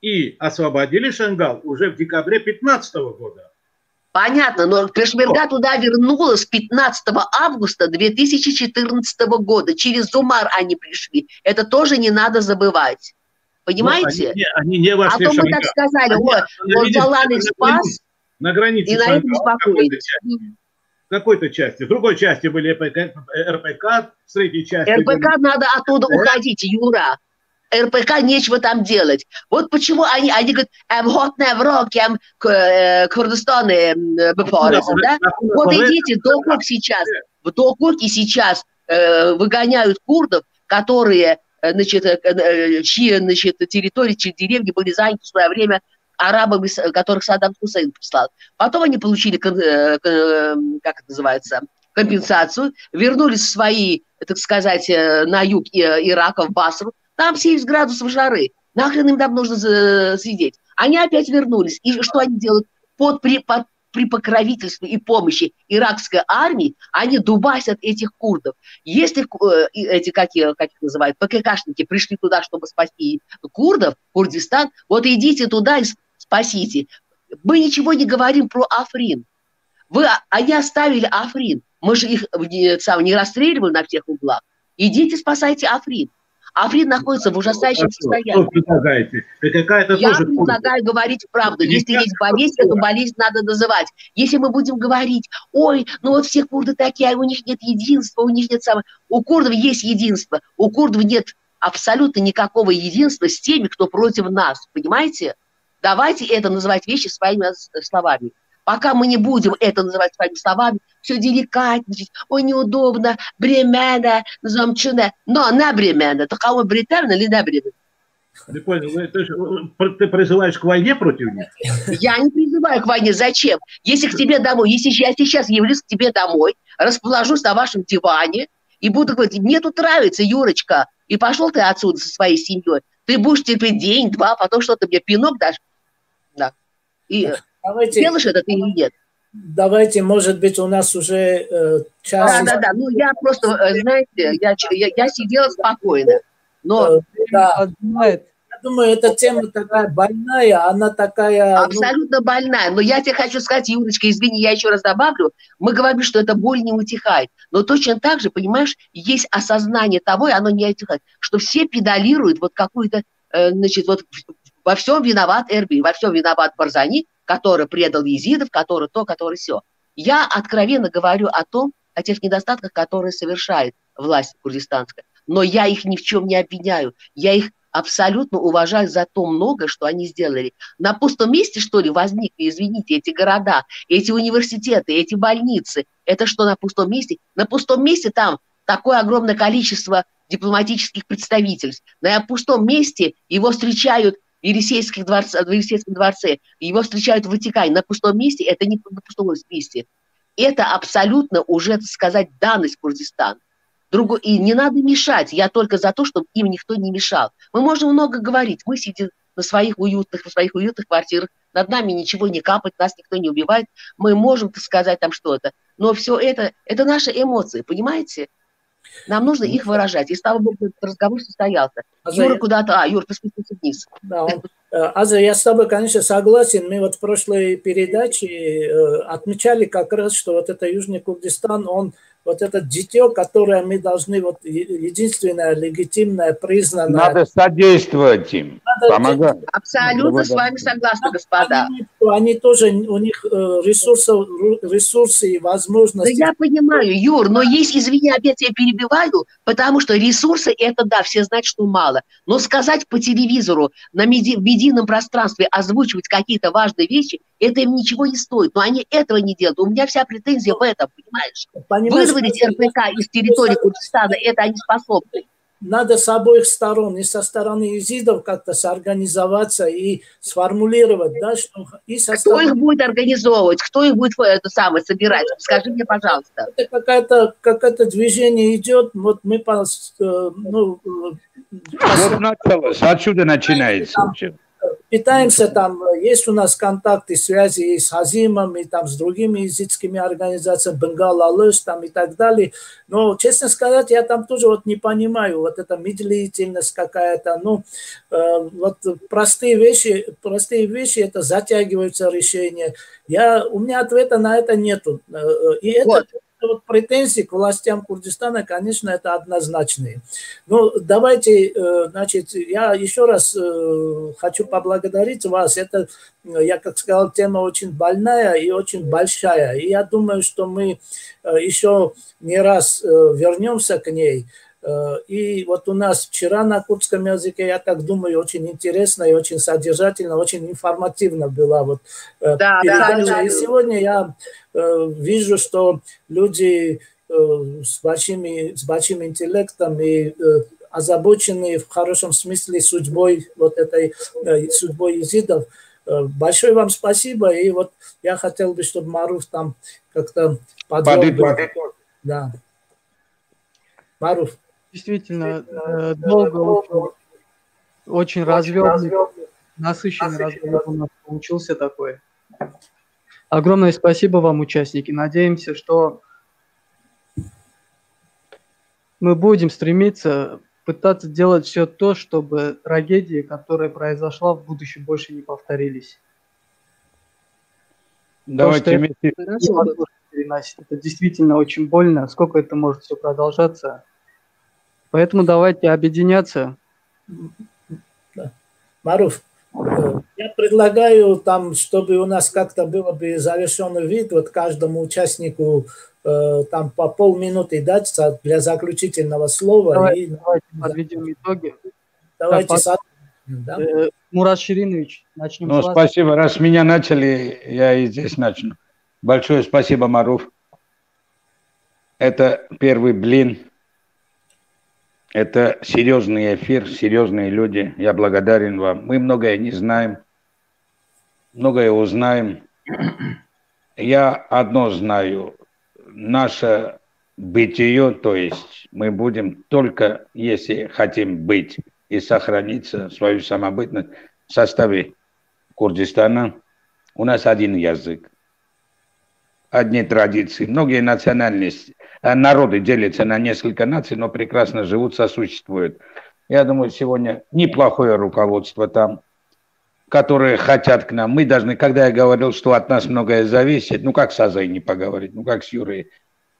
И освободили Шангал уже в декабре 2015 года. Понятно, но пешмерга туда вернулась 15 августа 2014 года. Через Зумар они пришли. Это тоже не надо забывать. Понимаете? Они не вошли в Шангал. А то мы так сказали, он Джалан их спас, на границе и на этом успокоились. В какой-то части. В другой части были РПК, в третьей части... РПК надо оттуда уходить, Юра. РПК нечего там делать. Вот почему они говорят, охотная враг, Курдистаны бепорятся, да? Вот идите, в Докуке сейчас выгоняют курдов, которые, чьи, территории, чьи деревни были заняты в свое время арабами, которых Саддам Хусейн прислал. Потом они получили, как это называется, компенсацию, вернулись в свои, так сказать, на юг Ирака, в Басру. Там 70 градусов жары. Нахрен им там нужно сидеть? Они опять вернулись. И что они делают? При покровительстве и помощи иракской армии они дубасят этих курдов. Если эти, как их называют, ПККшники пришли туда, чтобы спасти курдов, Курдистан, вот идите туда и спасите. Мы ничего не говорим про Африн. Они оставили Африн. Мы же их не расстреливаем на всех углах. Идите спасайте Африн. Африн находится в ужасающем состоянии. Что предлагаете? Я предлагаю говорить правду. Если есть болезнь, эту болезнь надо называть. Если мы будем говорить, ой, ну вот все курды такие, у них нет единства, у них нет самого... У курдов есть единство. У курдов нет абсолютно никакого единства с теми, кто против нас. Понимаете? Давайте это называть вещи своими словами. Пока мы не будем это называть своими словами, все деликатничать, ой, неудобно, бремена, замчуне. Но на бремена, то кого бретарно или на бремена? Не понял, ты призываешь к войне против них? Я не призываю к войне. Зачем? Если к тебе домой, если я сейчас явлюсь к тебе домой, расположусь на вашем диване и буду говорить, мне тут нравится, Юрочка, и пошел ты отсюда со своей семьей, ты будешь терпеть день-два, потом что-то мне пинок дашь. Да. И... Делаешь это ты или нет? Давайте, может быть, у нас уже час... Да. Ну, я просто, знаете, я сидела спокойно. Но... Да. Я думаю, эта тема такая больная, она такая... Абсолютно больная. Но я тебе хочу сказать, Юрочка, извини, я еще раз добавлю, мы говорим, что эта боль не утихает. Но точно так же, понимаешь, есть осознание того, и оно не утихает, что все педалируют вот какую-то, вот во всем виноват Эрбиль, во всем виноват Барзани, который предал езидов, который то, который сё. Я откровенно говорю о тех недостатках, которые совершает власть курдистанская. Но я их ни в чем не обвиняю. Я их абсолютно уважаю за то многое, что они сделали. На пустом месте, что ли, возникли, извините, эти города, эти университеты, эти больницы. Это что на пустом месте? На пустом месте там такое огромное количество дипломатических представительств. На пустом месте его встречают в Елисейском дворце, его встречают в Ватикане. На пустом месте это не на пустом месте. Это абсолютно уже, так сказать, данность Курдистана. И не надо мешать. Я только за то, чтобы им никто не мешал. Мы можем много говорить. Мы сидим в своих уютных квартирах. Над нами ничего не капает, нас никто не убивает. Мы можем, так сказать, там что-то. Но все это наши эмоции, понимаете? Нам нужно их выражать. И, слава богу, этот разговор состоялся. Юра куда-то... Юр, ты спустился вниз. Да, Аза, я с тобой, конечно, согласен. Мы вот в прошлой передаче отмечали как раз, что вот это Южный Курдистан, он вот это дитё, которое мы должны, вот единственное, легитимное, признанное... Надо содействовать им, помогать. Абсолютно с вами согласна, господа. Они тоже, у них ресурсы и возможности... Да я понимаю, Юр, но есть, извини, опять я перебиваю, потому что ресурсы, это да, все знают, что мало. Но сказать по телевизору, в медийном пространстве озвучивать какие-то важные вещи, это им ничего не стоит. Но они этого не делают. У меня вся претензия в этом, понимаешь? Выдворить РПК из территории Курдистана, это они способны. Надо с обоих сторон, и со стороны езидов как-то соорганизоваться и сформулировать, да, что... И со Кто их будет организовывать? Кто их будет это самое собирать? Скажи мне, пожалуйста. Это какое-то движение идет, вот мы... Вот началось, отсюда начинается. Пытаемся там, есть у нас контакты, связи и с Хазимом, и там с другими языческими организациями, Бенгал, Алыш там и так далее. Но, честно сказать, я там тоже вот не понимаю, вот эта медлительность какая-то, ну, вот простые вещи, это затягиваются решения. У меня ответа на это нету. И это... Вот претензии к властям Курдистана, конечно, это однозначные. Ну, давайте, значит, я еще раз хочу поблагодарить вас. Это, я как сказал, тема очень больная и очень большая. И я думаю, что мы еще не раз вернемся к ней. И вот у нас вчера на курдском языке, я так думаю, очень интересно и очень содержательно, очень информативно была вот передача. И сегодня я вижу, что люди с большим интеллектом и озабочены в хорошем смысле судьбой судьбой езидов. Большое вам спасибо. И вот я хотел бы, чтобы Маруф там как-то подробно... Да. Маруф. Действительно, долго, очень развернутый, насыщенный разговор у нас получился такой. Огромное спасибо вам, участники. Надеемся, что мы будем стремиться пытаться делать все то, чтобы трагедии, которая произошла в будущем, больше не повторились. Давайте вместе. Это действительно очень больно. Сколько это может все продолжаться? Поэтому давайте объединяться. Маруф, я предлагаю там, чтобы у нас как-то было бы завершенный вид, вот каждому участнику там по полминуты дать для заключительного слова. Давайте подведем итоги. Давайте. Да? Мурат Ширинович, начнем с вас. Спасибо. Раз меня начали, я и здесь начну. Большое спасибо, Маруф. Это первый блин. Это серьезный эфир, серьезные люди. Я благодарен вам. Мы многое не знаем, многое узнаем. Я одно знаю. Наше бытие, то есть мы будем только, если хотим быть и сохраниться свою самобытность в составе Курдистана. У нас один язык, одни традиции. Многие национальности, народы делятся на несколько наций, но прекрасно живут, сосуществуют. Я думаю, сегодня неплохое руководство там, которые хотят к нам. Мы должны, когда я говорил, что от нас многое зависит, ну как с Азой не поговорить, ну как с Юрой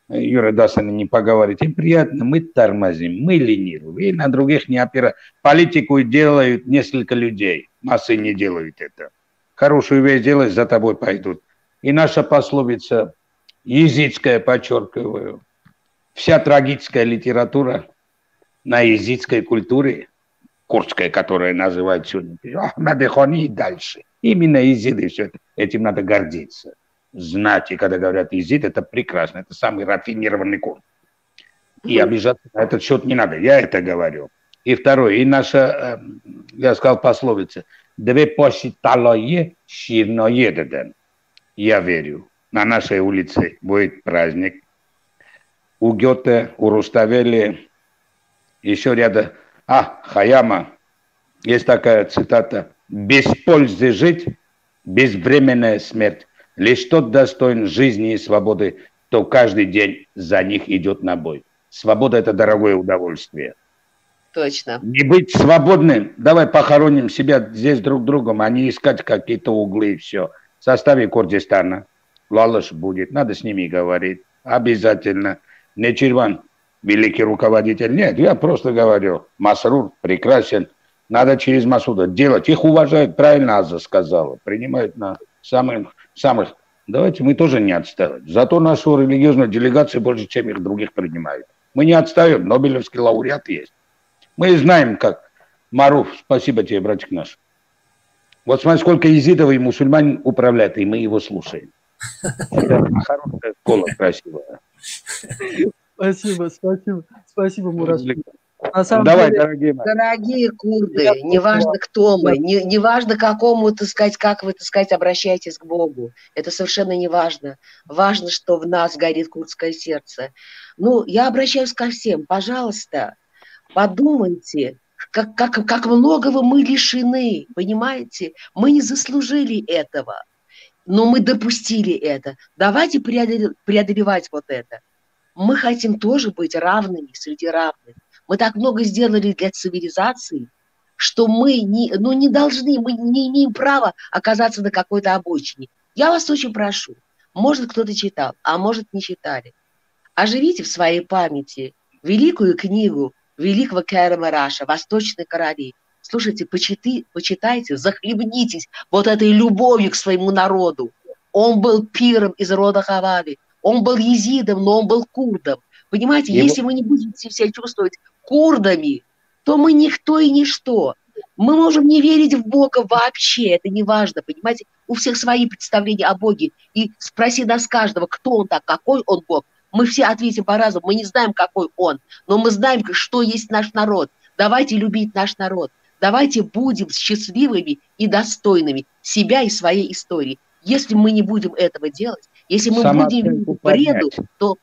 Дасаной не поговорить. Им приятно, мы тормозим, мы ленивы. И на других не опирают. Политику делают несколько людей, массы не делают это. Хорошую вещь делаешь, за тобой пойдут. И наша пословица езидская, подчеркиваю, вся трагическая литература на езидской культуре курдская, которая называют сегодня, надо хонить дальше. Именно изиды все это. Этим надо гордиться. Знать, и когда говорят изид, это прекрасно. Это самый рафинированный курд. И обижаться на этот счет не надо. Я это говорю. И второе. И наша, я сказал пословица, «Две посчиталое, ширное деден». Я верю. На нашей улице будет праздник. У Гёте, у Руставели, еще рядом, Хаяма, есть такая цитата: «Без пользы жить, безвременная смерть. Лишь тот достоин жизни и свободы, кто каждый день за них идет на бой». Свобода – это дорогое удовольствие. Точно. Не быть свободным, давай похороним себя здесь друг другом, а не искать какие-то углы и все. В составе Курдистана Лалыш будет, надо с ними говорить, обязательно. Не Чирван, великий руководитель, нет, я просто говорю, Масрур прекрасен, надо через Масуда делать. Их уважают, правильно Аза сказала, принимают на самых. Давайте мы тоже не отставим. Зато нашу религиозную делегацию больше, чем их других принимают. Мы не отстаем, Нобелевский лауреат есть. Мы знаем, как. Маруф, спасибо тебе, братик наш. Вот смотри, сколько езидов и мусульман управляет, и мы его слушаем. Хорошая школа, красивая. Спасибо, Мурат. Давай, дорогие мои. Дорогие курды, неважно кто мы, неважно какому, так сказать, как вы, так сказать, обращаетесь к Богу. Это совершенно не важно. Важно, что в нас горит курдское сердце. Ну, я обращаюсь ко всем. Пожалуйста, подумайте, как многого мы лишены, понимаете? Мы не заслужили этого, но мы допустили это. Давайте преодолевать вот это. Мы хотим тоже быть равными среди равных. Мы так много сделали для цивилизации, что мы не должны, мы не имеем права оказаться на какой-то обочине. Я вас очень прошу, может кто-то читал, а может не читали. Оживите в своей памяти великую книгу великого Кайрама Раша «Восточные короли». Слушайте, почитайте, захлебнитесь вот этой любовью к своему народу. Он был пиром из рода Хавави, он был езидом, но он был курдом. Понимаете, если мы не будем себя чувствовать курдами, то мы никто и ничто. Мы можем не верить в Бога вообще, это не важно, понимаете? У всех свои представления о Боге. И спроси нас каждого, кто он так, какой он Бог. Мы все ответим по-разному, мы не знаем, какой он, но мы знаем, что есть наш народ. Давайте любить наш народ. Давайте будем счастливыми и достойными себя и своей истории. Если мы не будем этого делать, если мы будем верить в бреду, то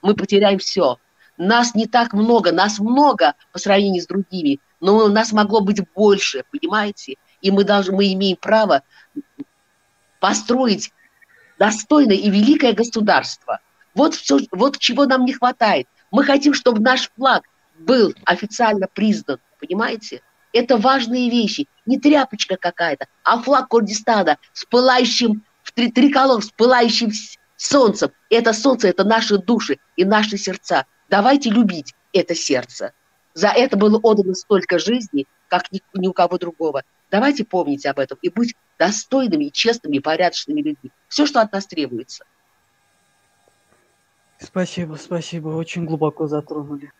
мы потеряем все. Нас не так много, нас много по сравнению с другими, но нас могло быть больше, понимаете? И мы имеем право построить достойное и великое государство. Вот чего нам не хватает. Мы хотим, чтобы наш флаг был официально признан, понимаете? Это важные вещи, не тряпочка какая-то, а флаг Курдистана с пылающим, триколор с пылающим солнцем. Это солнце, это наши души и наши сердца. Давайте любить это сердце. За это было отдано столько жизни, как ни у кого другого. Давайте помнить об этом и быть достойными, честными, порядочными людьми. Все, что от нас требуется. Спасибо. Очень глубоко затронули.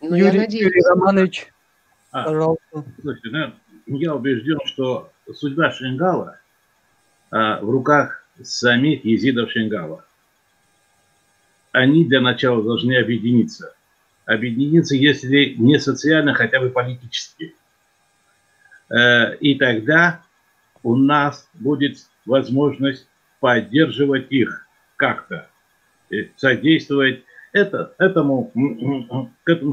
Ну, Юрий Романович, пожалуйста. Слушайте, я убежден, что судьба Шингала в руках самих езидов Шингала. Они для начала должны объединиться. Объединиться, если не социально, хотя бы политически. И тогда у нас будет возможность поддерживать их как-то, содействовать. К этому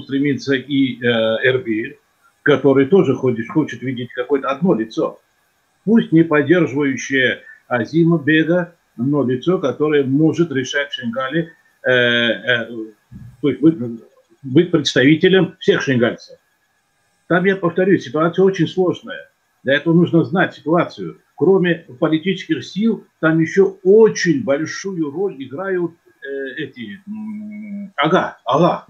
стремится и Эрбиль, который тоже хочет видеть какое-то одно лицо. Пусть не поддерживающее Азима Бега, но лицо, которое может решать в Шингале, быть представителем всех шингальцев. Там, я повторюсь, ситуация очень сложная. Для этого нужно знать ситуацию. Кроме политических сил, там еще очень большую роль играют эти ага.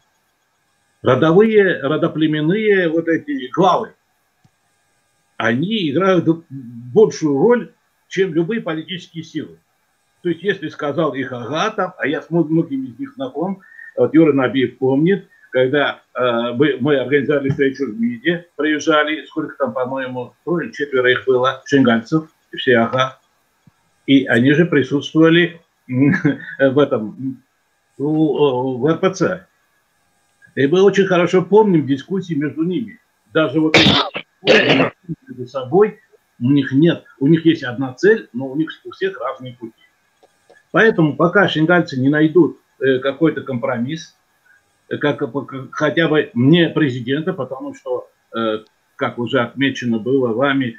Родовые, родоплеменные вот эти главы. Они играют большую роль, чем любые политические силы. То есть, если сказал их ага, там, а я с многими из них знаком, вот Юра Набиев помнит, когда мы организовали встречу в МИДе, приезжали, сколько там, по-моему, 4 их было, шенгальцев, все ага, и они же присутствовали в этом, в РПЦ. И мы очень хорошо помним дискуссии между ними. Даже вот эти между собой у них нет, у них есть одна цель, но у них у всех разные пути. Поэтому пока шенгальцы не найдут какой-то компромисс, хотя бы не президента, потому что, как уже отмечено было вами,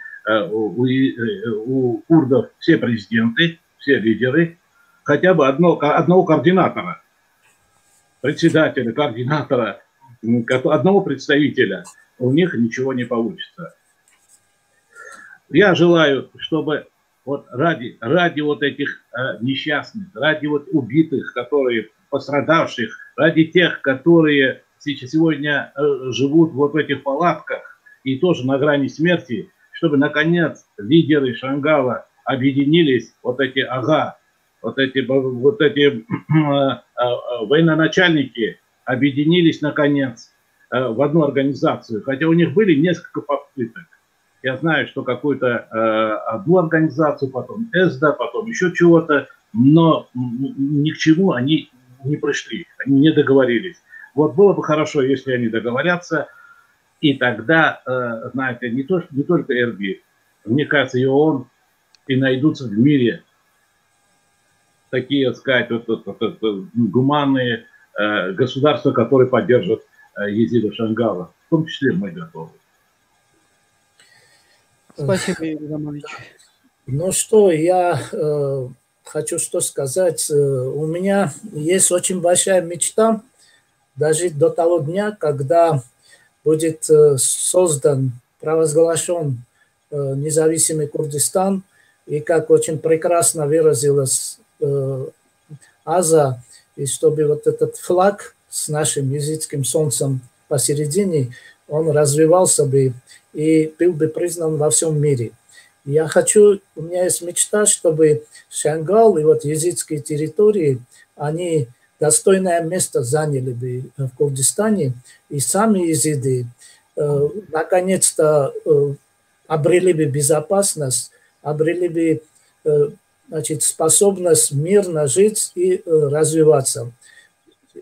у курдов все президенты, все лидеры, хотя бы одного координатора, председателя, координатора, одного представителя, у них ничего не получится. Я желаю, чтобы вот ради вот этих несчастных, ради вот убитых, которые пострадавших, ради тех, которые сегодня живут вот в этих палатках и тоже на грани смерти, чтобы наконец лидеры Шенгала объединились, вот эти военачальники объединились наконец в одну организацию, хотя у них были несколько попыток. Я знаю, что какую-то одну организацию, потом ЭСДА, потом еще чего-то, но ни к чему они не пришли, они не договорились. Вот было бы хорошо, если они договорятся, и тогда, знаете, не только Эрбиль, мне кажется, и ООН, и найдутся в мире такие, так сказать, гуманные государства, которые поддержат езидов Шенгала. В том числе мы готовы. Спасибо, Юрий Романович. Ну что, я хочу что сказать. У меня есть очень большая мечта дожить до того дня, когда будет создан, провозглашен независимый Курдистан. И как очень прекрасно выразилась Аза, и чтобы вот этот флаг с нашим езидским солнцем посередине, он развивался бы и был бы признан во всем мире. У меня есть мечта, чтобы Шенгал и вот езидские территории, они достойное место заняли бы в Курдистане, и сами езиды наконец-то обрели бы безопасность, обрели бы способность мирно жить и развиваться.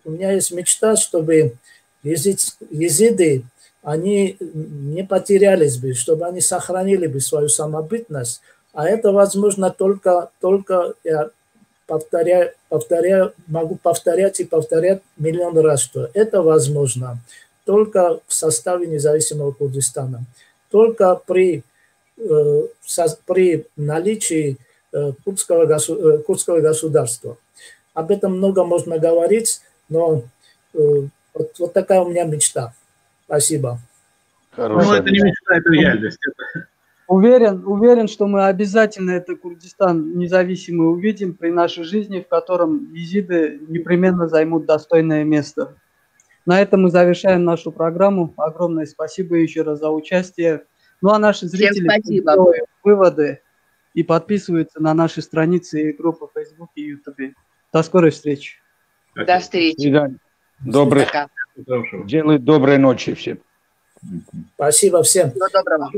У меня есть мечта, чтобы езиды, они не потерялись бы, чтобы они сохранили бы свою самобытность. А это возможно только я могу повторять и повторять миллион раз, что это возможно только в составе независимого Курдистана. Только при наличии курдского государства. Об этом много можно говорить, но вот такая у меня мечта. Спасибо. Ну, это не мечта, это реальность. Уверен, что мы обязательно этот Курдистан независимый увидим при нашей жизни, в котором езиды непременно займут достойное место. На этом мы завершаем нашу программу. Огромное спасибо еще раз за участие. Ну а наши зрители делают выводы и подписываются на наши страницы и группы в Facebook и YouTube. До скорой встречи. До встречи. Делай доброй ночи всем. Спасибо всем. Всего доброго.